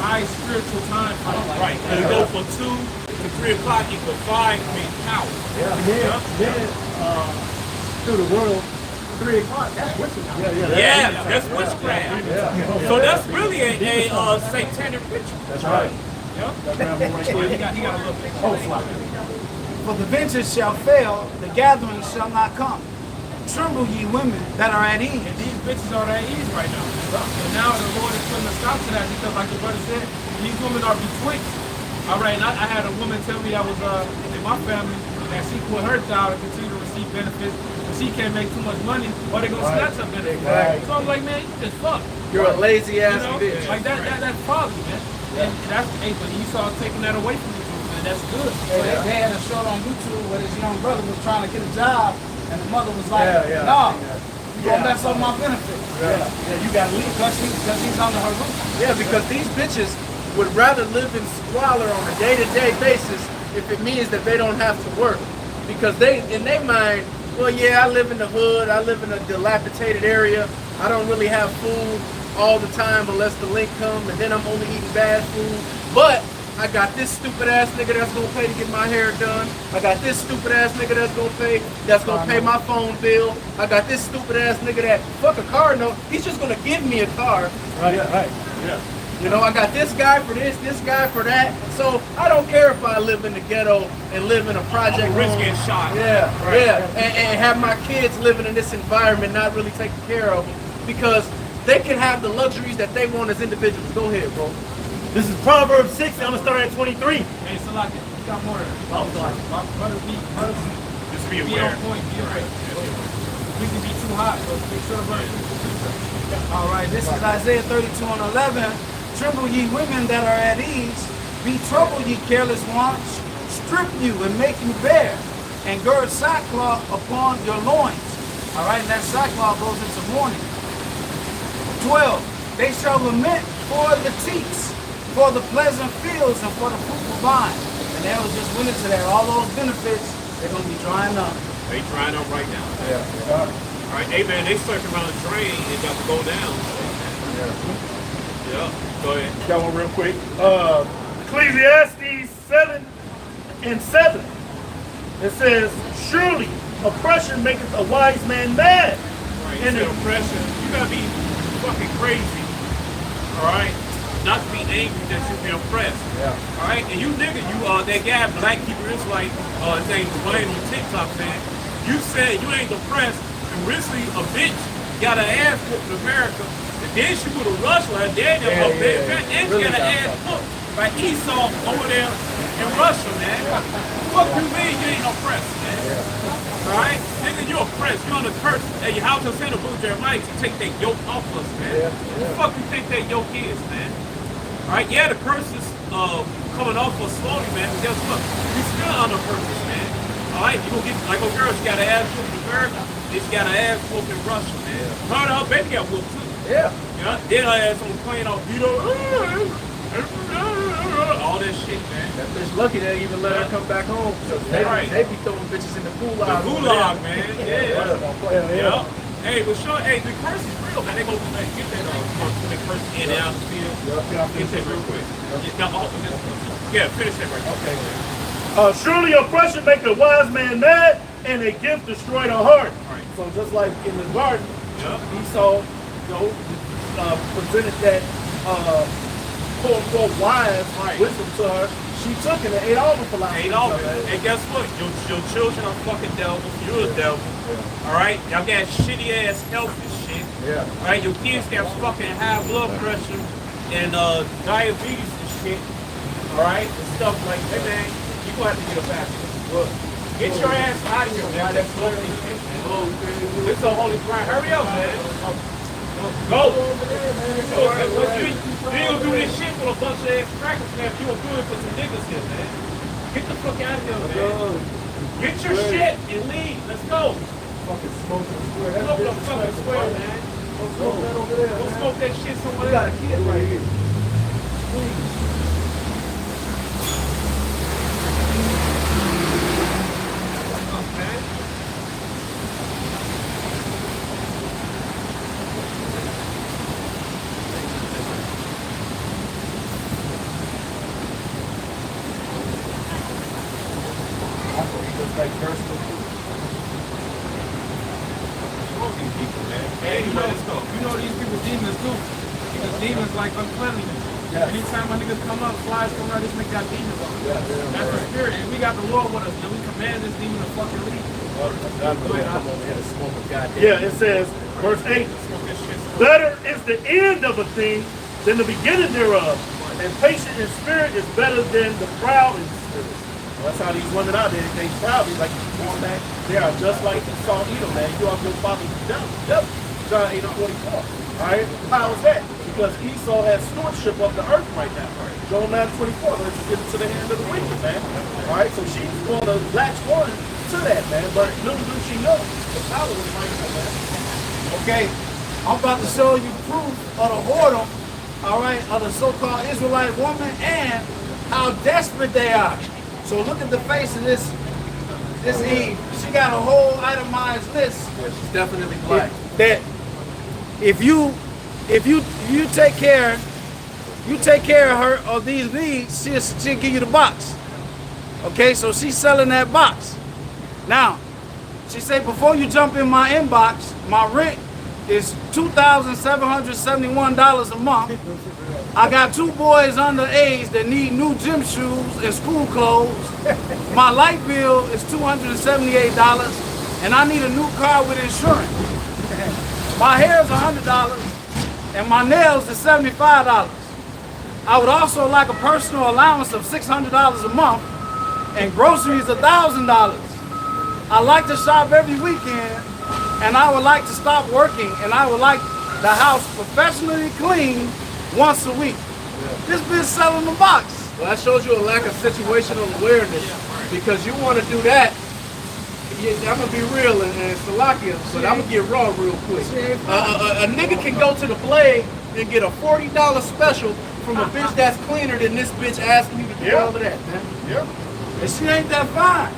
high spiritual time for them. Right. And it go from 2 to 3 o'clock equal 5 means power. Through the world, 3 o'clock, that's witchcraft. Yeah, that's witchcraft. So that's really a satanic ritual. That's right. He got a little bit. For the vintage shall fail, the gathering shall not come. Tremble, ye women that are at ease. And these bitches are at ease right now. And now the Lord is putting a stop to that because, like the brother said, these women are betwixt. All right, and I had a woman tell me that was in my family that she put her child to continue to receive benefits, but she can't make too much money, or they're gonna snatch her benefits. Exactly. So I'm like, man, you just fuck. You're a lazy ass bitch. Like that's folly, man. And that's but Esau's taking that away from you, man. That's good. They had a show on YouTube where this young brother was trying to get a job, and the mother was like, "No, you gonna mess up my benefits." Yeah, you gotta leave because he's under her roof. Yeah, because these bitches would rather live in squalor on a day-to-day basis if it means that they don't have to work. Because they, in their mind, well, yeah, I live in the hood, I live in a dilapidated area, I don't really have food all the time unless the link comes, and then I'm only eating bad food. But I got this stupid ass nigga that's gonna pay to get my hair done. I got this stupid ass nigga that's gonna pay my phone bill. I got this stupid ass nigga that fuck a car note. He's just gonna give me a car. Right. You know, I got this guy for this guy for that. So I don't care if I live in the ghetto and live in a project Risk home. getting shot. And have my kids living in this environment not really taken care of them because they can have the luxuries that they want as individuals. Go ahead, bro. This is Proverbs 6, I'm gonna start at 23. Hey, so like, you got more. Brother Just be be aware. on point, be right. We can be too hot, so make sure the brother. All right, this is Isaiah 32:11. Tremble, ye women that are at ease. Be troubled, ye careless ones. Strip you and make you bare, and gird sackcloth upon your loins. All right, and that sackcloth goes into mourning. 12. They shall lament for the teats, for the pleasant fields, and for the fruitful vine. And they was just went into that. All those benefits, they're gonna be drying up. They drying up right now. All right, hey man, they circling around the drain and got to go down. Yeah. Go ahead. Got one real quick. Ecclesiastes 7:7. It says, surely oppression maketh a wise man mad. Right. And And oppression, you gotta be fucking crazy. Alright? Not to be angry that you've been oppressed. Yeah. Alright? And you nigga, that guy, Black Hebrew Israelite, his name Dwayne on TikTok saying, you said you ain't oppressed And recently, a bitch got her ass whooped in America, and then she would have rushed her dad up there, and she got her ass whooped by Esau over there in Russia, man. Fuck you mean you ain't oppressed, man? Alright? Nigga, you're oppressed. You're under curse. Hey, your house is in the book Jeremiah to take that yoke off us, man. Who the fuck you think that yoke is, man? Alright, yeah, the curse is coming off us slowly, man, but guess what? We still under curses, man. Alright, you gonna get, like a girl, she got her ass whooped in America, then she got her ass whooped in Russia, man. Her and her baby got whooped too. Yeah. You know, then her ass on the plane off, you know, all that shit, man. That bitch lucky they even let her come back home. They, they be throwing bitches in the gulag. The gulag, man. Yeah. Hey, but sure, hey, the curse is real, man. They go get that curse in and out the field. Get that real quick. Yeah, finish that right now. Okay. Surely oppression make a wise man mad, and a gift destroy the heart. Right. So just like in the garden, Esau, presented that quote unquote wise wisdom to her. She took it and ate all the philosophy. Ate all of it. And guess what? Your children are fucking devils. You're a devil. Alright? Y'all got shitty ass health and shit. Yeah. Right? Your kids got fucking high blood pressure and diabetes and shit. Alright? And stuff like that, man. You gonna have to get a bachelor. Get your ass out of here, man. That's smoking shit, man. This is a holy grind. Hurry up, man. Go! You ain't gonna do this shit for a bunch of ass crackers, man. You gonna do it for some niggas here, man. Get the fuck out of here, man. Get your shit and leave. Let's go. Fucking smoking the square. Smoke the fucking square, man. Go smoke that over there. Go smoke that shit somewhere We got a else. kid right here. Hey, let's go. You know these people demons too. Because demons like uncleanliness. Anytime my niggas come up, flies come out, this nigga got demons on. That's the spirit. And we got the Lord with us. And we command this demon to fucking leave. Yeah, it says, verse 8, better is the end of a thing than the beginning thereof, and patient in spirit is better than the proud in spirit. Well, that's how these women are. They proud. He's like, they are just like Esau Edom, man. You are your father's devil. John 8:44. Alright? How is that? Because Esau has stewardship of the earth right now. Joel 9:24. Let's get into the hand of the wicked, man. Alright, so she's going to latch on to that, man. But little do she know, the power is right now, man. Okay, I'm about to show you proof of the whoredom, all right, of the so-called Israelite woman and how desperate they are. So look at the face of this Eve. She got a whole itemized list. She's definitely black. That if you take care of her of these needs, she'll give you the box. Okay, so she's selling that box. Now, she said before you jump in my inbox, my rent is $2,771 a month. I got 2 boys underage that need new gym shoes and school clothes. My light bill is $278, and I need a new car with insurance. My hair is $100, and my nails is $75. I would also like a personal allowance of $600 a month, and groceries $1,000. I like to shop every weekend, and I would like to stop working, and I would like the house professionally cleaned once a week. This bitch selling the box. Well, that shows you a lack of situational awareness, because you want to do that. I'm gonna be real and Salakia, but I'm gonna get raw real quick. A nigga can go to the Blade and get a $40 special from a bitch that's cleaner than this bitch asking you to do all of that, man. Yep. And she ain't that fine.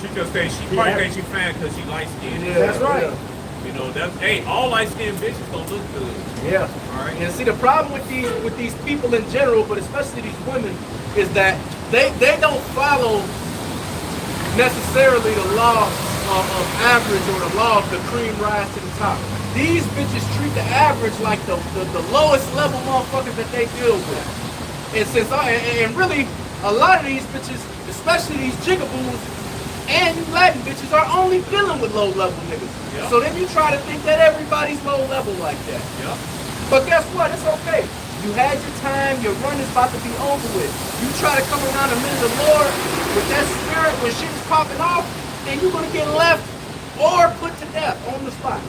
She just say she probably thinks she fine because she light skinned. Yeah, That's right. You know, that's hey, all light skinned bitches don't look good. Yeah. Alright. And see, the problem with these people in general, but especially these women, is that they don't follow necessarily the law of average or the law of the cream rise to the top. These bitches treat the average like the lowest level motherfuckers that they deal with. And since and really a lot of these bitches, especially these jigaboos, and you Latin bitches are only dealing with low-level niggas. Yeah. So then you try to think that everybody's low-level like that. Yeah. But guess what? It's okay. You had your time. Your run is about to be over with. You try to come around the minute of the Lord with that spirit when shit is popping off, and you're going to get left or put to death on the spot.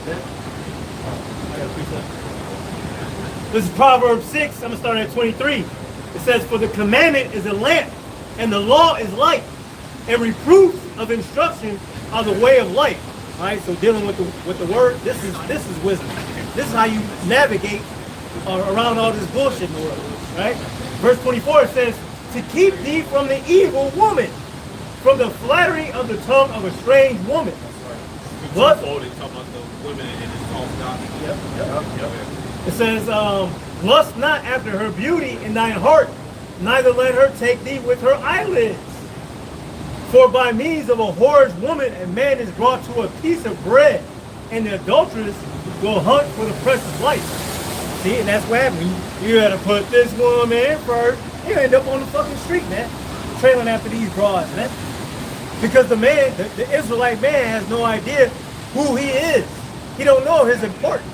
This is Proverbs 6. I'm going to start at 23. It says, for the commandment is a lamp, and the law is light, and reproof of instruction are the way of life. All right, so dealing with the word, this is wisdom. This is how you navigate around all this bullshit in the world. Right? Verse 24 it says, to keep thee from the evil woman, from the flattery of the tongue of a strange woman. What? They talk about the women and this false doctrine. It says, lust not after her beauty in thine heart, neither let her take thee with her eyelids. For by means of a whorish woman, a man is brought to a piece of bread, and the adulteress will hunt for the precious life. See, and that's what happened. You had to put this woman first. You end up on the fucking street, man, trailing after these broads, man. Because the man, the Israelite man, has no idea who he is. He don't know his importance,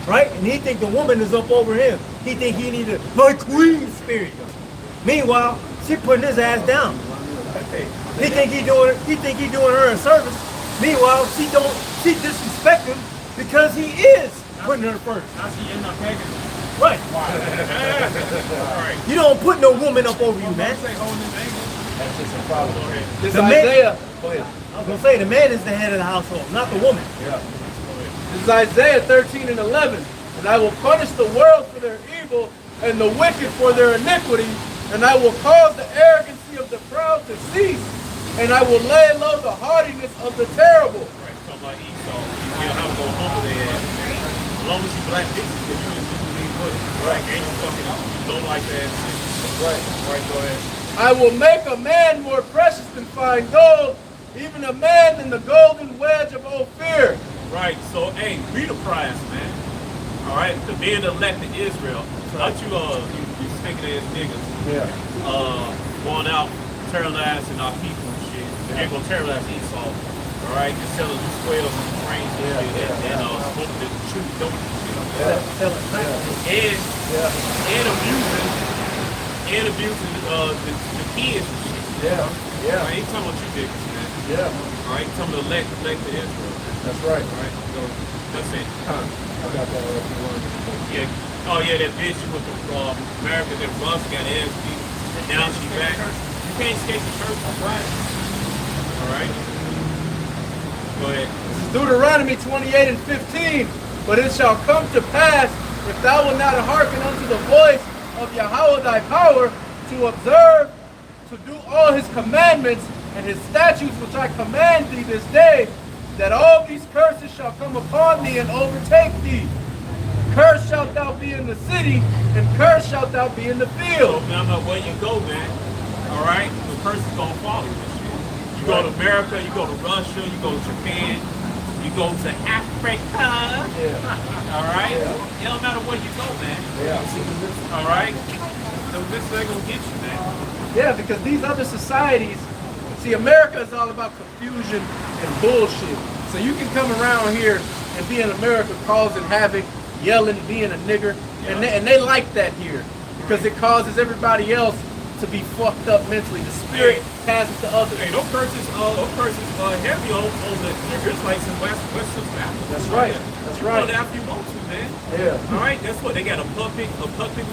right? And he think the woman is up over him. He think he need my queen spirit. Meanwhile, she putting his ass down. He think he doing her a service. Meanwhile, she disrespect him because he is putting her first. Right. You don't put no woman up over you, man. That's just a problem. This The Isaiah. Go ahead. I was gonna say the man is the head of the household, not the woman. Yeah. This is Isaiah 13 and 11. And I will punish the world for their evil and the wicked for their iniquity. And I will cause the arrogancy of the proud to cease. And I will lay low the haughtiness of the terrible. Right, talking about Esau. You know how to go humble their ass. As long as you black bitches, you can leave with it. Right, ain't you fucking don't like that shit. Right. Right, go ahead. I will make a man more precious than fine gold, even a man than the golden wedge of Ophir. Right, so hey, be the prize, man. All right, the being elected Israel. Not you stinking ass niggas. Yeah. Going out terrorizing our people and shit. They're gonna terrorize Esau. All right, and selling you squares and trains and shit, and smoking the truth, don't and abusing the kids and shit. Yeah. I ain't talking about you niggas, man. Yeah. All right, talking about elected Israel. That's right. All right, so that's it. I got that already. Yeah. Oh yeah, that bitch with the America that Russ got ass beat, and now she back. You can't escape the church, right? All right. Go ahead. Deuteronomy 28 and 15. But it shall come to pass, if thou wilt not hearken unto the voice of Yahweh thy power, to observe, to do all his commandments and his statutes which I command thee this day, that all these curses shall come upon thee and overtake thee. Cursed shalt thou be in the city, and cursed shalt thou be in the field. So no matter where you go, man, all right, the curse is gonna follow you. You go to America, you go to Russia, you go to Japan, you go to Africa. All right, it don't matter where you go, man. All right, so this ain't gonna get you, man. Yeah, because these other societies, see, America is all about confusion and bullshit. So you can come around here and be in America causing havoc, yelling, being a nigger, and they like that here because it causes everybody else to be fucked up mentally. The spirit passes to others. Hey, those curses heavy on the Israelites in West Africa. That's right. That's right. Well, after you want to, man. Yeah. All right, that's what they got a puppet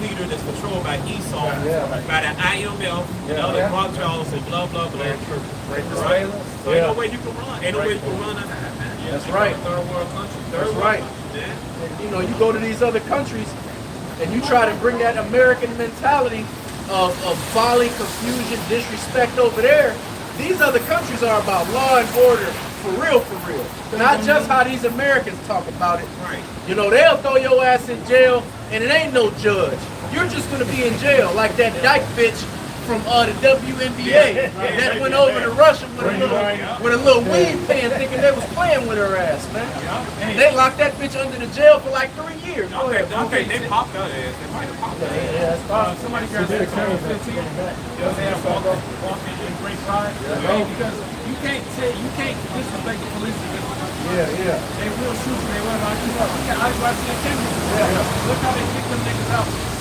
leader that's controlled by Esau, by the IMF, and other Rothschilds and blah blah blah. Right? So ain't no way you can run. Ain't no way you can run out of that, man. That's right. Third world country. That's right. And, you know, you go to these other countries and you try to bring that American mentality of folly, confusion, disrespect over there. These other countries are about law and order for real, for real. Not just how these Americans talk about it. Right. You know, they'll throw your ass in jail and it ain't no judge. You're just gonna be in jail like that dyke bitch from the WNBA that went over to Russia with a little weed pen, thinking they was playing with her ass, man. They locked that bitch under the jail for like 3 years. Okay, they popped her ass. They might have popped her ass. Somebody got that 15. Walking in great pride. Because you can't disrespect the police. They will shoot you. They will lock you up. I was watching that camera. Look how they kick them niggas out.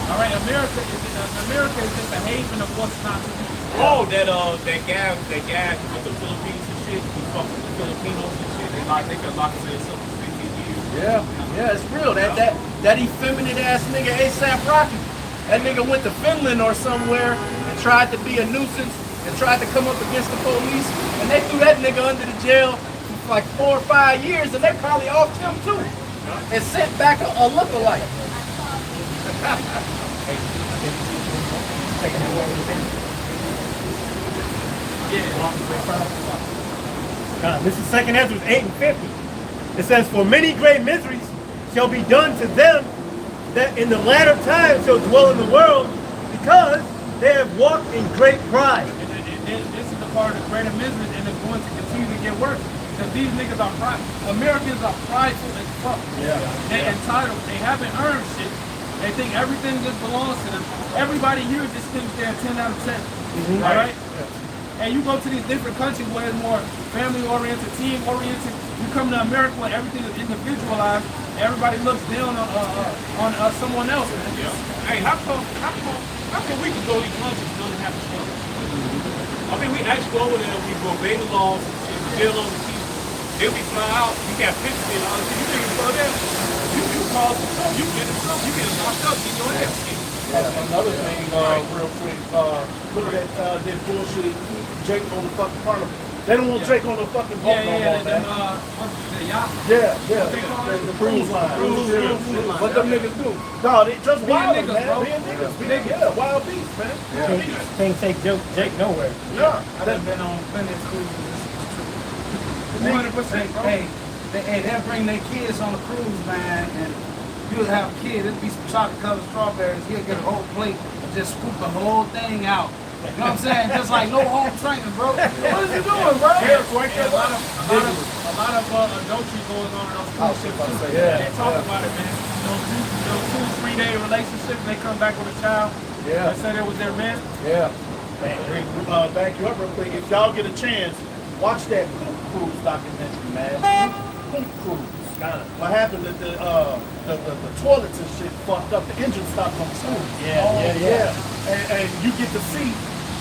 All right, America is just a haven of what's not to be. Oh, that guy with the Philippines and shit. He fucked with the Filipinos and shit. They could lock his ass up for 15 years. Yeah, it's real. That effeminate ass nigga ASAP Rocky. That nigga went to Finland or somewhere and tried to be a nuisance and tried to come up against the police, and they threw that nigga under the jail for like 4 or 5 years, and they probably offed him too, and sent back a lookalike. This is 2nd Ezra 8 and 50. It says, "For many great miseries shall be done to them that in the latter time shall dwell in the world, because they have walked in great pride." This is the part of greater misery, and it's going to continue to get worse. Because these niggas are prideful. Americans are prideful as fuck. They're entitled. They haven't earned shit. They think everything just belongs to them. Everybody here just thinks they're a 10 out of 10. All right? And you go to these different countries where it's more family-oriented, team-oriented. You come to America where everything is individualized. Everybody looks down on someone else. Hey, how come we can go to these countries and don't have to come? I mean, we actually go over there, we go obey the laws, and jail on the people. Then we fly out, you got pictures and all this. You think you go there, you cause some trouble, you get in trouble, you get locked up, get your ass kicked. Another thing, real quick, look at that bullshit Jake on the fucking Carnival. They don't want Jake on the fucking boat no more, man. The cruise line. What them niggas do? No, they just wild niggas, man. Being niggas. Yeah, wild beasts, man. Can't take Jake nowhere. Yeah. I done been on plenty of cruises. 100%, bro. Hey, they'll bring their kids on a cruise, man, and you'll have a kid, it'll be some chocolate-covered strawberries, he'll get a whole plate and just scoop the whole thing out. You know what I'm saying? Just like no home training, bro. What is he doing, bro? Yeah, a lot of adultery going on in those cruise ships. They talk about it, man. Those 2-3 day relationships, they come back with a child. They said it was their man. Back you up real quick. If y'all get a chance, watch that Poop Cruise documentary, man. Poop Cruise. What happened is the toilets and shit fucked up. The engine stopped on the cruise. And you get to see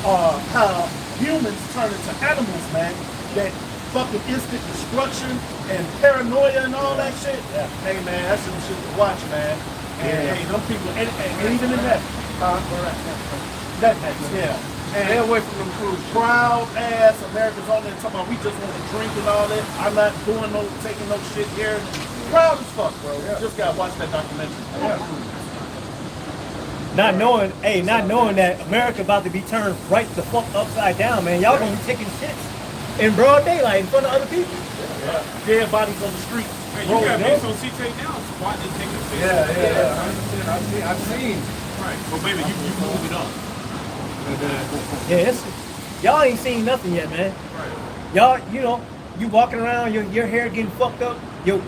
how humans turn into animals, man. That fucking instant destruction and paranoia and all that shit. Hey, man, that's some shit to watch, man. And hey, them people, and even in that, and Stay away from them cruise. proud ass Americans on there talking about we just want to drink and all that. I'm not doing taking no shit here. Proud as fuck, bro. You just gotta watch that documentary. Not knowing that America about to be turned right the fuck upside down, man. Y'all gonna be taking shits in broad daylight in front of other people. Dead bodies on the street. Man, you got me on CJ now, squatting and taking shit. I've seen. Right. But baby, you move it up. Y'all ain't seen nothing yet, man. Y'all, you walking around, your hair getting fucked up. Your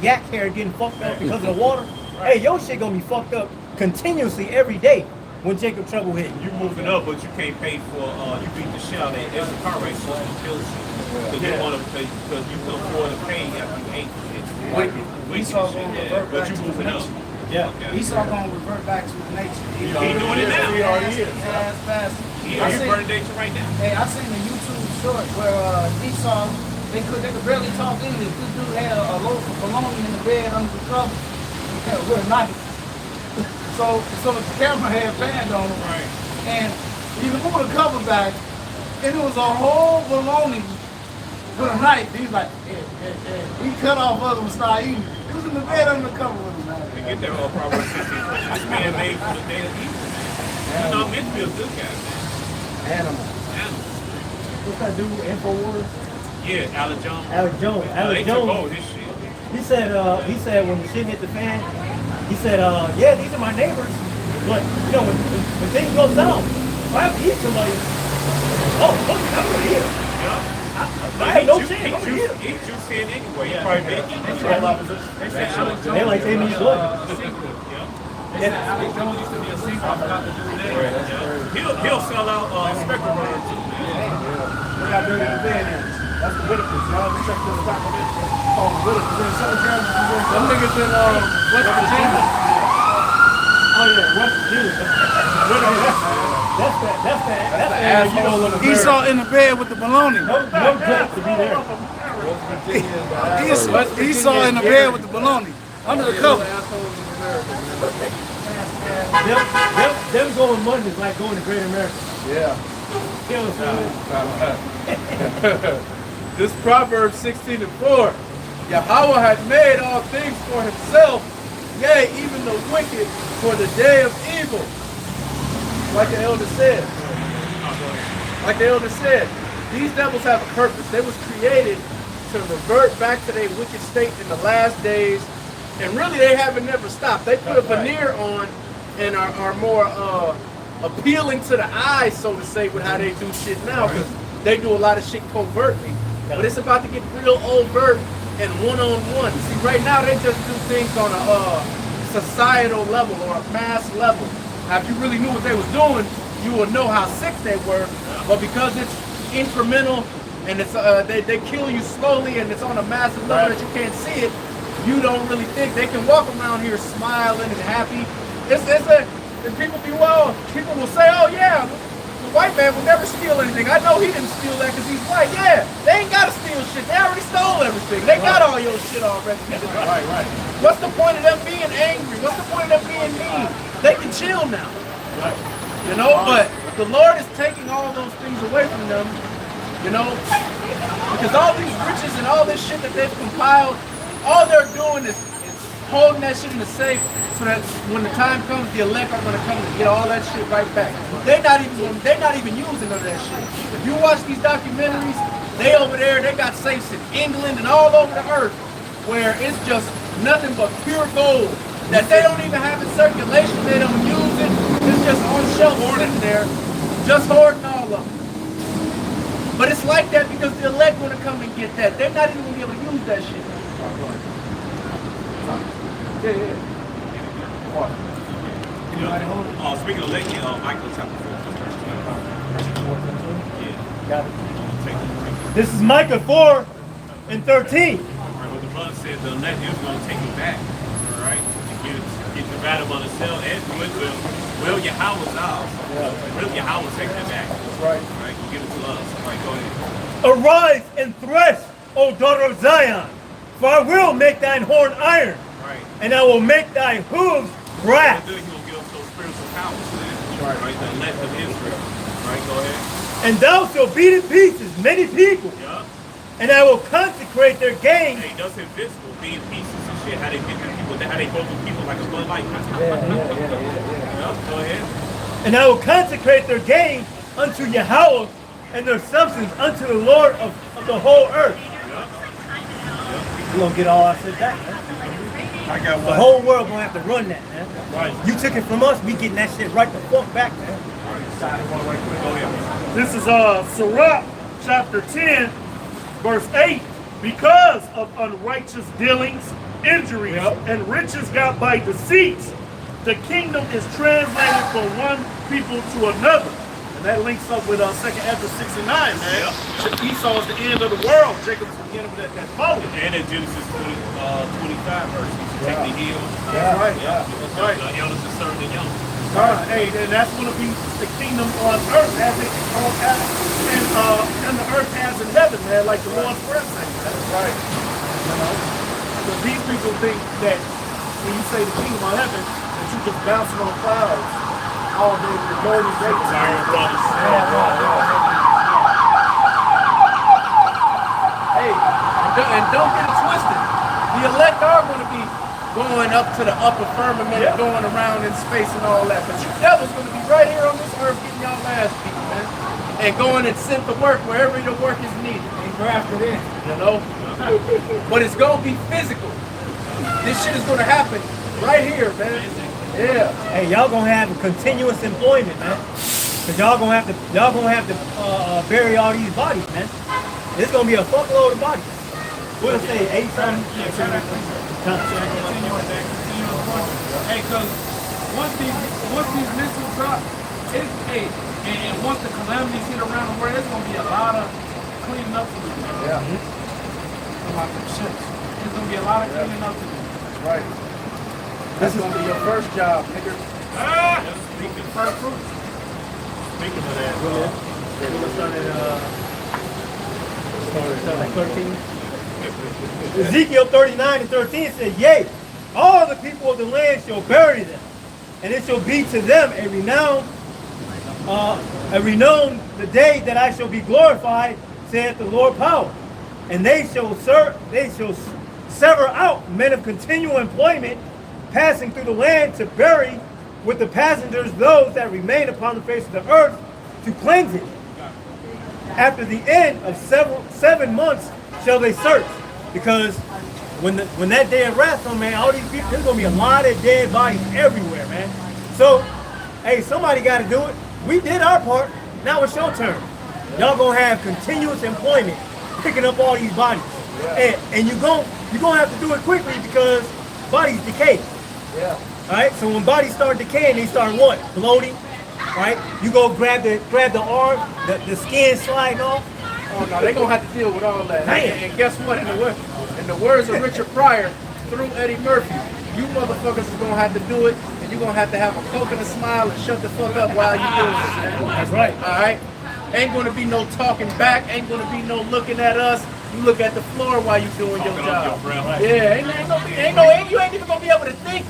yak hair getting fucked up because of the water. Hey, your shit gonna be fucked up continuously every day when Jacob Trouble hit. You moving up, but you can't pay for, you beat the shit out of it. There's a car race, so you kill shit. Because you want to pay, because you can afford to pay after you ate shit. But you moving up. Esau gonna revert back to his nature. He doing it now. He already is. He's burning nature right now. Hey, I seen a YouTube short where Esau, they could barely talk English. This dude had a loaf of bologna in the bed under the cover with a knife. So the camera had banned on him. Right. And he moved the cover back, and it was a whole bologna with a knife. He's like, he cut off other and started eating. He was in the bed under the cover with him. They get that all probably this man made for the day of evil. He's not meant to be a good guy, man. Animal. What's that dude, InfoWars? Yeah, Alex Jones. Alex Jones. They took over his shit. He said when the shit hit the fan, he said, these are my neighbors. But when things go south, I have to eat somebody. Oh, look, I'm gonna eat. I had no chance. I'm gonna eat him. He juiced in anyway. He probably been eating. They like they me blood. Alex Jones used to be a single. I forgot to do that. He'll sell out Spectrum Run too, man. We got dirty in the bed here. That's the Whitakers. Y'all check this out. Oh, Whitakers. In Southern California. Them niggas in West Virginia. Oh yeah, West Virginia. That's that asshole of the Esau in the bed with the baloney. No guts to be there. Esau in the bed with the baloney. Under the cover. Them going Mondays like going to Great America. Yeah. You know what I'm saying? This Proverbs 16:4. Yahweh had made all things for himself, yea, even the wicked for the day of evil. Like the elder said. Like the elder said, these devils have a purpose. They was created to revert back to their wicked state in the last days. And really they haven't never stopped. They put a veneer on and are more appealing to the eyes, so to say, with how they do shit now. Because they do a lot of shit covertly. But it's about to get real overt and one-on-one. See, right now they just do things on a societal level or a mass level. Now, if you really knew what they was doing, you would know how sick they were. But because it's incremental and it's they kill you slowly and it's on a massive level that you can't see it, you don't really think they can walk around here smiling and happy. And people will say, oh yeah, the white man would never steal anything. I know he didn't steal that because he's white. Yeah, they ain't got to steal shit. They already stole everything. They got all your shit already. Right. What's the point of them being angry? What's the point of them being mean? They can chill now. Right. You know, but the Lord is taking all those things away from them, you know, because all these riches and all this shit that they've compiled, all they're doing is holding that shit in the safe so that when the time comes, the elect are going to come and get all that shit right back. They're not even using none of that shit. If you watch these documentaries, they over there, they got safes in England and all over the earth where it's just nothing but pure gold that they don't even have in circulation. They don't use it. It's just on shelf sitting there, just hoarding all of them. But it's like that because the elect want to come and get that. They're not even going to be able to use that shit. Yeah. Speaking of elect, Michael chapter 4. Got it. This is Micah 4 and 13. What the brother said, the elect is going to take it back. All right? Get the battle on itself and will Yahweh's ours. Will Yahweh take it back. That's right. All right, give it to us. All right, go ahead. Arise and thresh, O daughter of Zion, for I will make thine horn iron, and I will make thy hooves brass. He'll give us those spiritual powers, man. Right, the elect of Israel. Right, go ahead. And thou shalt beat in pieces many people, and I will consecrate their gain. Hey, that's invisible, being pieces and shit. How they get people, how they go through people like a Bud Light. Go ahead. And I will consecrate their gain unto Yahweh, and their substance unto the Lord of the whole earth. We're going to get all our shit back, man. I got one. The whole world going to have to run that, man. Right. You took it from us, we getting that shit right the fuck back, man. This is Sirach chapter 10, verse 8. Because of unrighteous dealings, injuries, and riches got by deceits, the kingdom is translated from one people to another. And that links up with 2nd Ezra 69, man. Esau is the end of the world. Jacob is the beginning of that moment. And in Genesis 25 verse, take the heel. That's right. That's right. The elders are serving the young. Hey, and that's going to be the kingdom on earth as it and the earth has in heaven, man, like the Lord's Prayer saying. That's right. You know, because these people think that when you say the kingdom of heaven, that you just bouncing on clouds all day with the golden days. Hey, and don't get it twisted. The elect are going to be going up to the upper firmament, going around in space and all that. But you devils going to be right here on this earth getting y'all ass beat, man. And going and sent to work wherever the work is needed. And grafted in. You know? But it's going to be physical. This shit is going to happen right here, man. Yeah. Hey, y'all going to have a continuous employment, man. Cause y'all gonna have to bury all these bodies, man. It's gonna be a fuckload of bodies. What'd I say? 8 something? Hey, cause once these missiles drop, and once the calamities hit around the world, there's gonna be a lot of cleaning up to do. Yeah. There's gonna be a lot of cleaning up to do. That's right. That's gonna be your first job, nigga. Speaking First fruits. of that, We'll start at 13. Ezekiel 39:13 says, yea, all the people of the land shall bury them, and it shall be to them a renown the day that I shall be glorified, saith the Lord power. And they shall sever out men of continual employment, passing through the land to bury with the passengers those that remain upon the face of the earth, to cleanse it. After the end of 7 months shall they search, because when that day of wrath comes, man, all these people, there's gonna be a lot of dead bodies everywhere, man. So, hey, somebody got to do it. We did our part. Now it's your turn. Y'all gonna have continuous employment, picking up all these bodies, and you're gonna have to do it quickly because bodies decay. Yeah. All right. So when bodies start decaying, they start what? Bloating. Right? You go grab the arm, the skin sliding off. Oh no, they gonna have to deal with all that. And guess what? In the words of Richard Pryor, through Eddie Murphy, you motherfuckers is gonna have to do it, and you're gonna have to have a coconut smile and shut the fuck up while you doing it, man. That's right. All right. Ain't gonna be no talking back. Ain't gonna be no looking at us. You look at the floor while you doing your job. Yeah, ain't you ain't even gonna be able to think.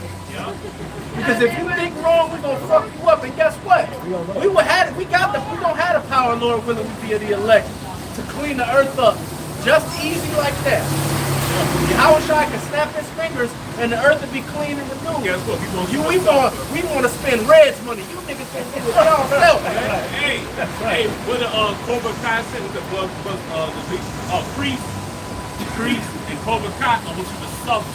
Because if you think wrong, we're gonna fuck you up. And guess what? We gonna have the power, Lord willing, we be the elect to clean the earth up just easy like that. Hawashi can snap his fingers and the earth will be clean and renewed. Guess what? We want to spend Red's money. You niggas can do it yourself. Hey, what the Cobra Kai said was the priest and Cobra Kai, I want you to suffer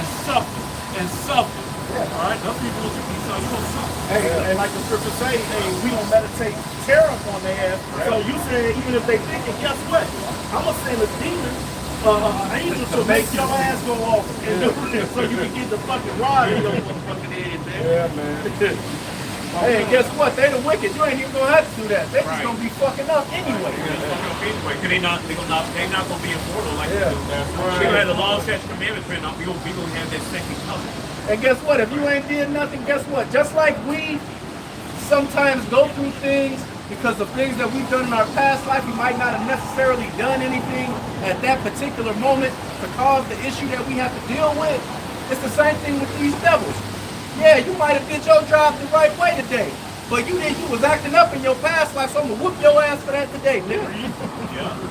and suffer and suffer. All right, those people want you to be so you gonna suffer. Hey, and like the scripture say, hey, we don't meditate terror on their ass. So you said even if they think it, guess what? I'm gonna send a demon, angel to make your ass go off and do this so you can get the fucking rod in your motherfucking head, man. Yeah, man. Hey, and guess what? They the wicked. You ain't even gonna have to do that. They just gonna be fucking up anyway. Anyway, they're not gonna be immortal like we do. We gonna have the law, statutes, commandments written out. We gonna have that second coming. And guess what? If you ain't did nothing, guess what? Just like we sometimes go through things because of things that we've done in our past life, we might not have necessarily done anything at that particular moment to cause the issue that we have to deal with. It's the same thing with these devils. Yeah, you might have did your job the right way today, but you was acting up in your past life, so I'm gonna whoop your ass for that today, nigga.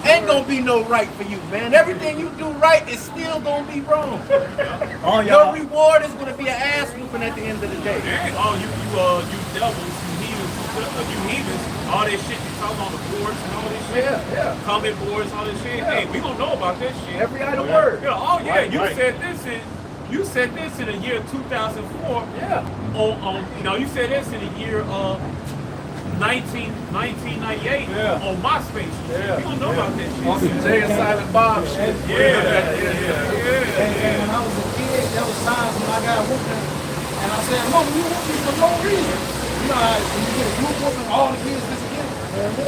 Ain't gonna be no right for you, man. Everything you do right is still gonna be wrong. Your reward is gonna be an ass whooping at the end of the day. And you devils, you heathens, all that shit you talk on the boards and all this shit. Yeah. Comment boards, all this shit. Hey, we gonna know about that shit. Every idle word. Yeah, you said this in the year 2004. Yeah. You said this in the year 1998 on MySpace. Yeah. We gonna know about that shit. On some Jay and Silent Bob shit. And when I was a kid, there was times when I got whooping, and I said, Mom, you whooped me for no reason. You know how when you get a group whooping, all the kids disappear.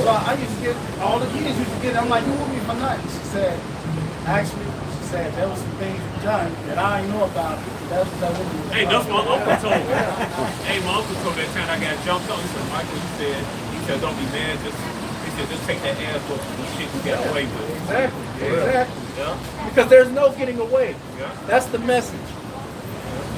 So I used to get, all the kids used to get, I'm like, you whooped me for nothing. She said, actually, there was some things done that I ain't know about. That's what that woman was. Hey, that's my uncle told me. Hey, my uncle told me that time I got jumped on. He said, Michael, he said, don't be mad. Just take that ass for the shit you got away with. Exactly. Yeah. Because there's no getting away. Yeah. That's the message.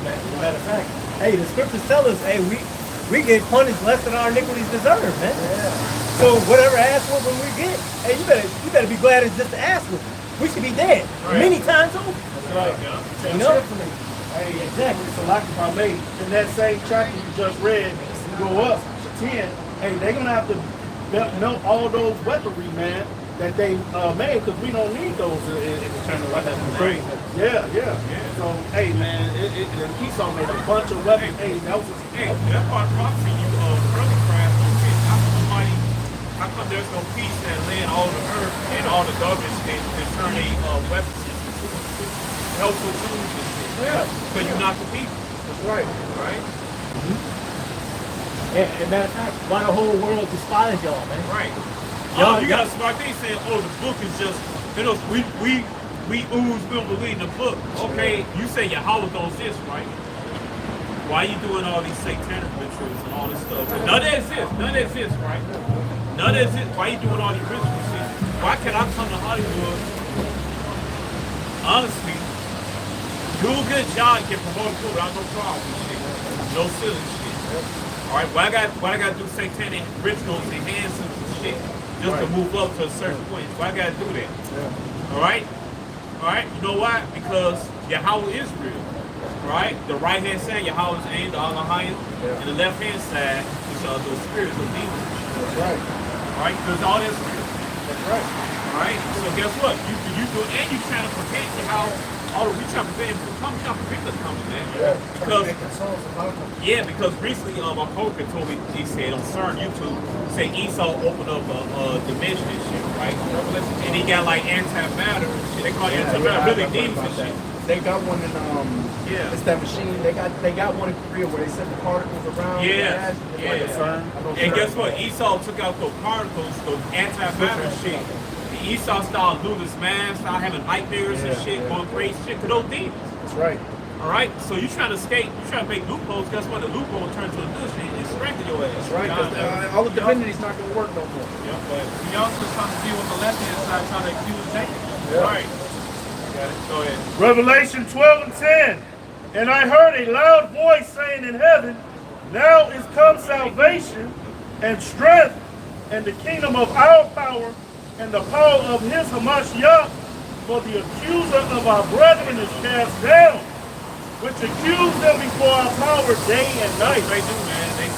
Matter of fact, hey, the scriptures tell us, hey, we get punished less than our iniquities deserve, man. Yeah. So whatever ass whooping we get, hey, you better be glad it's just an ass whooping. We should be dead many times over. That's right. Yeah. You know? Hey, exactly. So like if I made in that same chapter you just read, you go up to 10, hey, they're gonna have to melt all those weaponry, man, that they made, because we don't need those in the channel like that. Right. Yeah. So hey man, Esau made a bunch of weapons. Hey, that was Hey, that part of prophecy you further craft on shit. there's no peace that land all the earth and all the governments can turn a weapon system to helpful tools and shit. Yeah. Because you're not the people. That's right. Right? And matter of fact, why the whole world despise y'all, man? Right. Y'all, You got a smart thing saying, oh, the book is just, you know, we ooze, we don't believe in the book. Okay, you say Yahweh don't exist, right? Why you doing all these satanic rituals and all this stuff? None of that exists. None of that exists, right? None of that exists. Why you doing all these rituals? See, why can I come to Hollywood, honestly, do a good job and get promoted without no problem and shit? No silly shit. All right, why I got to do satanic rituals and hand symbols and shit just to move up to a certain point? Why I got to do that? All right? All right, you know why? Because Yahweh is real. Right? The right hand side, Yahweh is aimed to Allah higher, and the left hand side is those spirits of demons. That's right. All right? Because all that's real. That's right. All right? So guess what? You do, and you trying to prevent we trying to prevent us coming, man. Yeah. Because recently my coworker told me, he said on certain YouTube, say Esau opened up a dimension and shit, right? And he got like antimatter and shit. They call it antimatter, really demons and shit. They got one in it's that machine. They got one in Korea where they send the particles around. Yeah, Like a CERN. And guess what? Esau took out those particles, those antimatter shit. The Esau started losing his mind, started having nightmares and shit, going crazy shit to those demons. That's right. All right, so you trying to escape, you trying to make loopholes. Guess what? The loophole turns to a good shit and strengthen your ass. That's right. Because all the divinity's not going to work no more. Yeah, but He also trying to deal with the left hand side, trying to accuse Jacob. right. Got it. Go ahead. Revelation 12 and 10. And I heard a loud voice saying in heaven, now is come salvation and strength and the kingdom of our power and the power of his Hamashiach, for the accuser of our brethren is cast down, which accused them before our power day and night. They do, man. They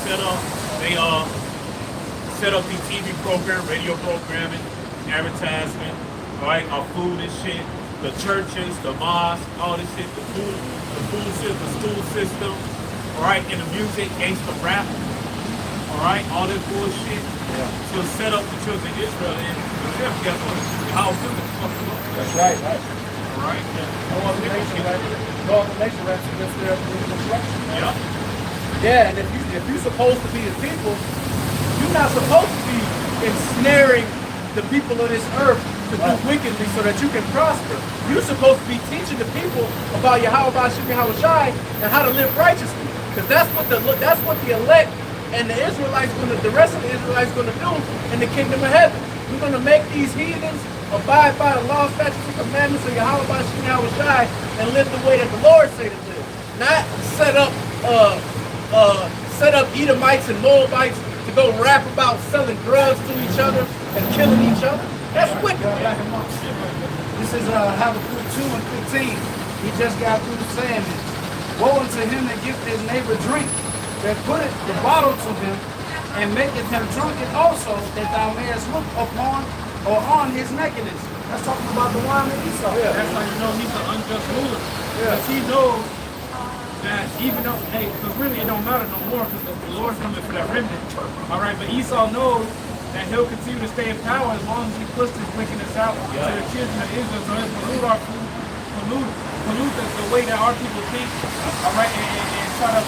set up these TV program, radio programming, advertisement, all right, our food and shit, the churches, the mosques, all this shit, the food system, the school system, all right, and the music, gangsta rap, all right, all this bullshit. So set up the children of Israel and guess what? How do it? That's right. All right. No other nation raps against their destruction. Yeah. Yeah, and if you're supposed to be the people, you're not supposed to be ensnaring the people of this earth to do wickedly so that you can prosper. You're supposed to be teaching the people about Yahweh Shai and how to live righteously. Because that's what the elect and the rest of the Israelites gonna do in the kingdom of heaven. We're gonna make these heathens abide by the law, statutes, and commandments of Yahweh Shai and live the way that the Lord say to live. Not set up Edomites and Moabites to go rap about selling drugs to each other and killing each other. That's wicked. This is Habakkuk 2 and 15. He just got through saying this. Woe unto him that giveth his neighbor drink, that putteth the bottle to him, and maketh him drunken also, that thou mayest look upon or on his nakedness. That's talking about the wine of Esau. That's how you know he's an unjust ruler. Because he knows that even though, because really it don't matter no more because the Lord's coming for that remnant. All right, but Esau knows that he'll continue to stay in power as long as he puts this wickedness out to the children of Israel. So he'll pollute our food, pollute the way that our people think. All right, and try to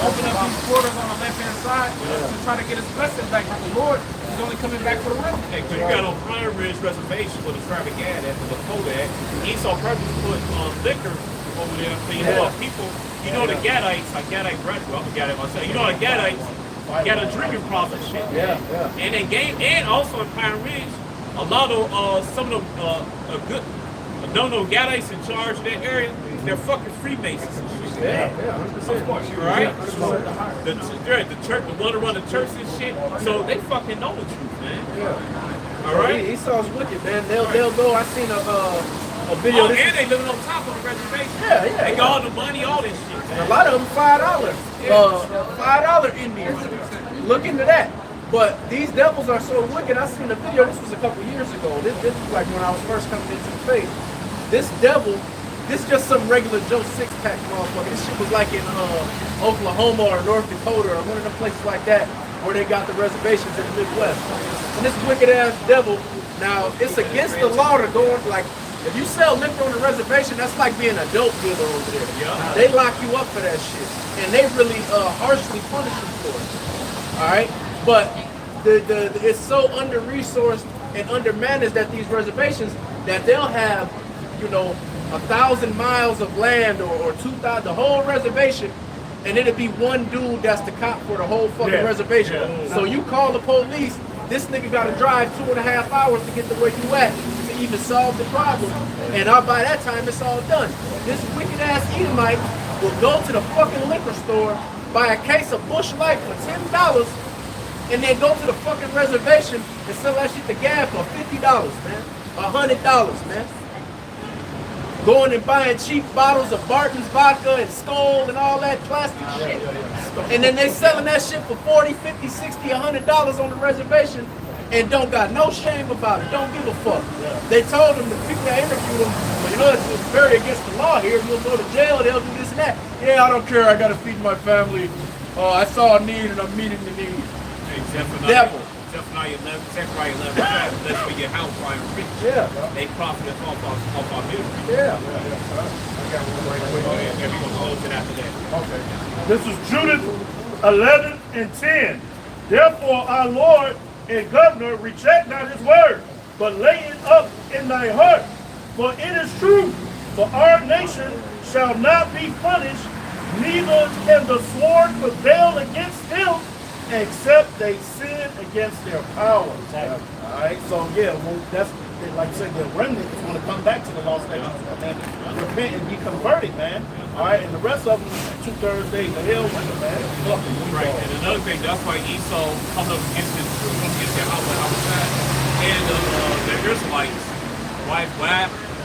open up these quarters on the left-hand side to try to get his blessing back. But the Lord is only coming back for the remnant. Hey, because you got on Pine Ridge Reservation with the tribe of Gad after before that. Esau purpose put liquor over there for people. You know the Gadites, like Gadite brethren, I'm a Gadite myself. You know the Gadites got a drinking problem shit. Yeah. And they gave, and also in Pine Ridge, a lot of some of them good Gadites in charge of that area, they're fucking Freemasons and shit. Yeah, 100%. Of course, right? The church, the one to run the church and shit. So they fucking know the truth, man. Yeah. All right. Esau's wicked, man. They'll go. I seen a video. Oh, and they living on top of the reservation. Yeah. They got all the money, all this shit. And a lot of them $5. $5 Indians. Look into that. But these devils are so wicked. I seen a video. This was a couple years ago. This was like when I was first coming into the faith. This devil. This is just some regular Joe six-pack motherfucker. This shit was like in Oklahoma or North Dakota or one of them places like that. where they got the reservations in the Midwest. And this wicked ass devil, now it's against the law to go on, like, if you sell liquor on the reservation, that's like being a dope dealer over there. Yeah. They lock you up for that shit. And they really harshly punish you for it. Alright? But it's so under-resourced and under-managed at these reservations that they'll have, you know, 1,000 miles of land or 2,000, the whole reservation, and it'll be one dude that's the cop for the whole fucking reservation. Yeah. So you call the police, this nigga gotta drive 2.5 hours to get to where you at to even solve the problem. And by that time, it's all done. This wicked ass Edomite will go to the fucking liquor store, buy a case of Busch Light for $10, and then go to the fucking reservation and sell that shit to Gab for $50, man. $100, man. Going and buying cheap bottles of Barton's vodka and Skoal and all that plastic shit. And then they selling that shit for $40, $50, $60, $100 on the reservation and don't got no shame about it. Don't give a fuck. They told them, the people that interviewed them, well, you know, it's very against the law here. You'll go to jail, they'll do this and that. Yeah, I don't care. I got to feed my family. I saw a need and I'm meeting the need. Devil. Zephaniah 11, Zechariah 11, that's where your house fire rich. Yeah. They profited off our music. Yeah. And we're going to close it after that. Okay. This is Judith 11 and 10. Therefore our Lord and Governor reject not his word, but lay it up in thy heart. For it is true, for our nation shall not be punished, neither can the sword prevail against him, except they sin against their power. All right, so yeah, well, that's like I said, the remnant is going to come back to the law statutes and repent and be converted, man. All right, and the rest of them, 2/3 days of hell with them, man. Right, and another thing, that's why Esau comes up against his truth, against their outside, and the Israelites, why?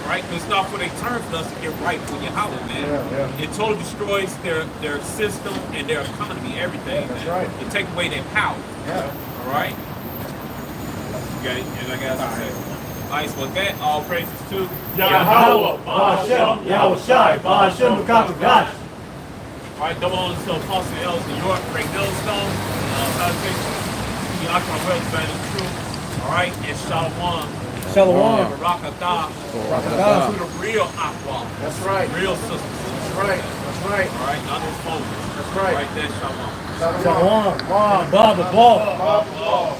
Right? Because it's not for they turn for us to get right with Yahweh, man. It totally destroys their system and their economy, everything. That's man. right. It take away their power. Yeah. All right? Okay, and I got to say, nice. With that, all praises to Yahweh, Ba'ashem, Yahweh Shai, Ba'ashem, B'Kakagash. All right, double on to Apostle Ellis New York, Ray Millstone, Salutation, the Akron Wells Band of Truth. All right, and Shalom. Shalom. Barakatah. Barakatah. To the real Aqua. That's right. Real sisters. That's right. That's right. All right, not those phones. That's right. Right there, Shalom. Shalom. Bob the ball. Bob the ball.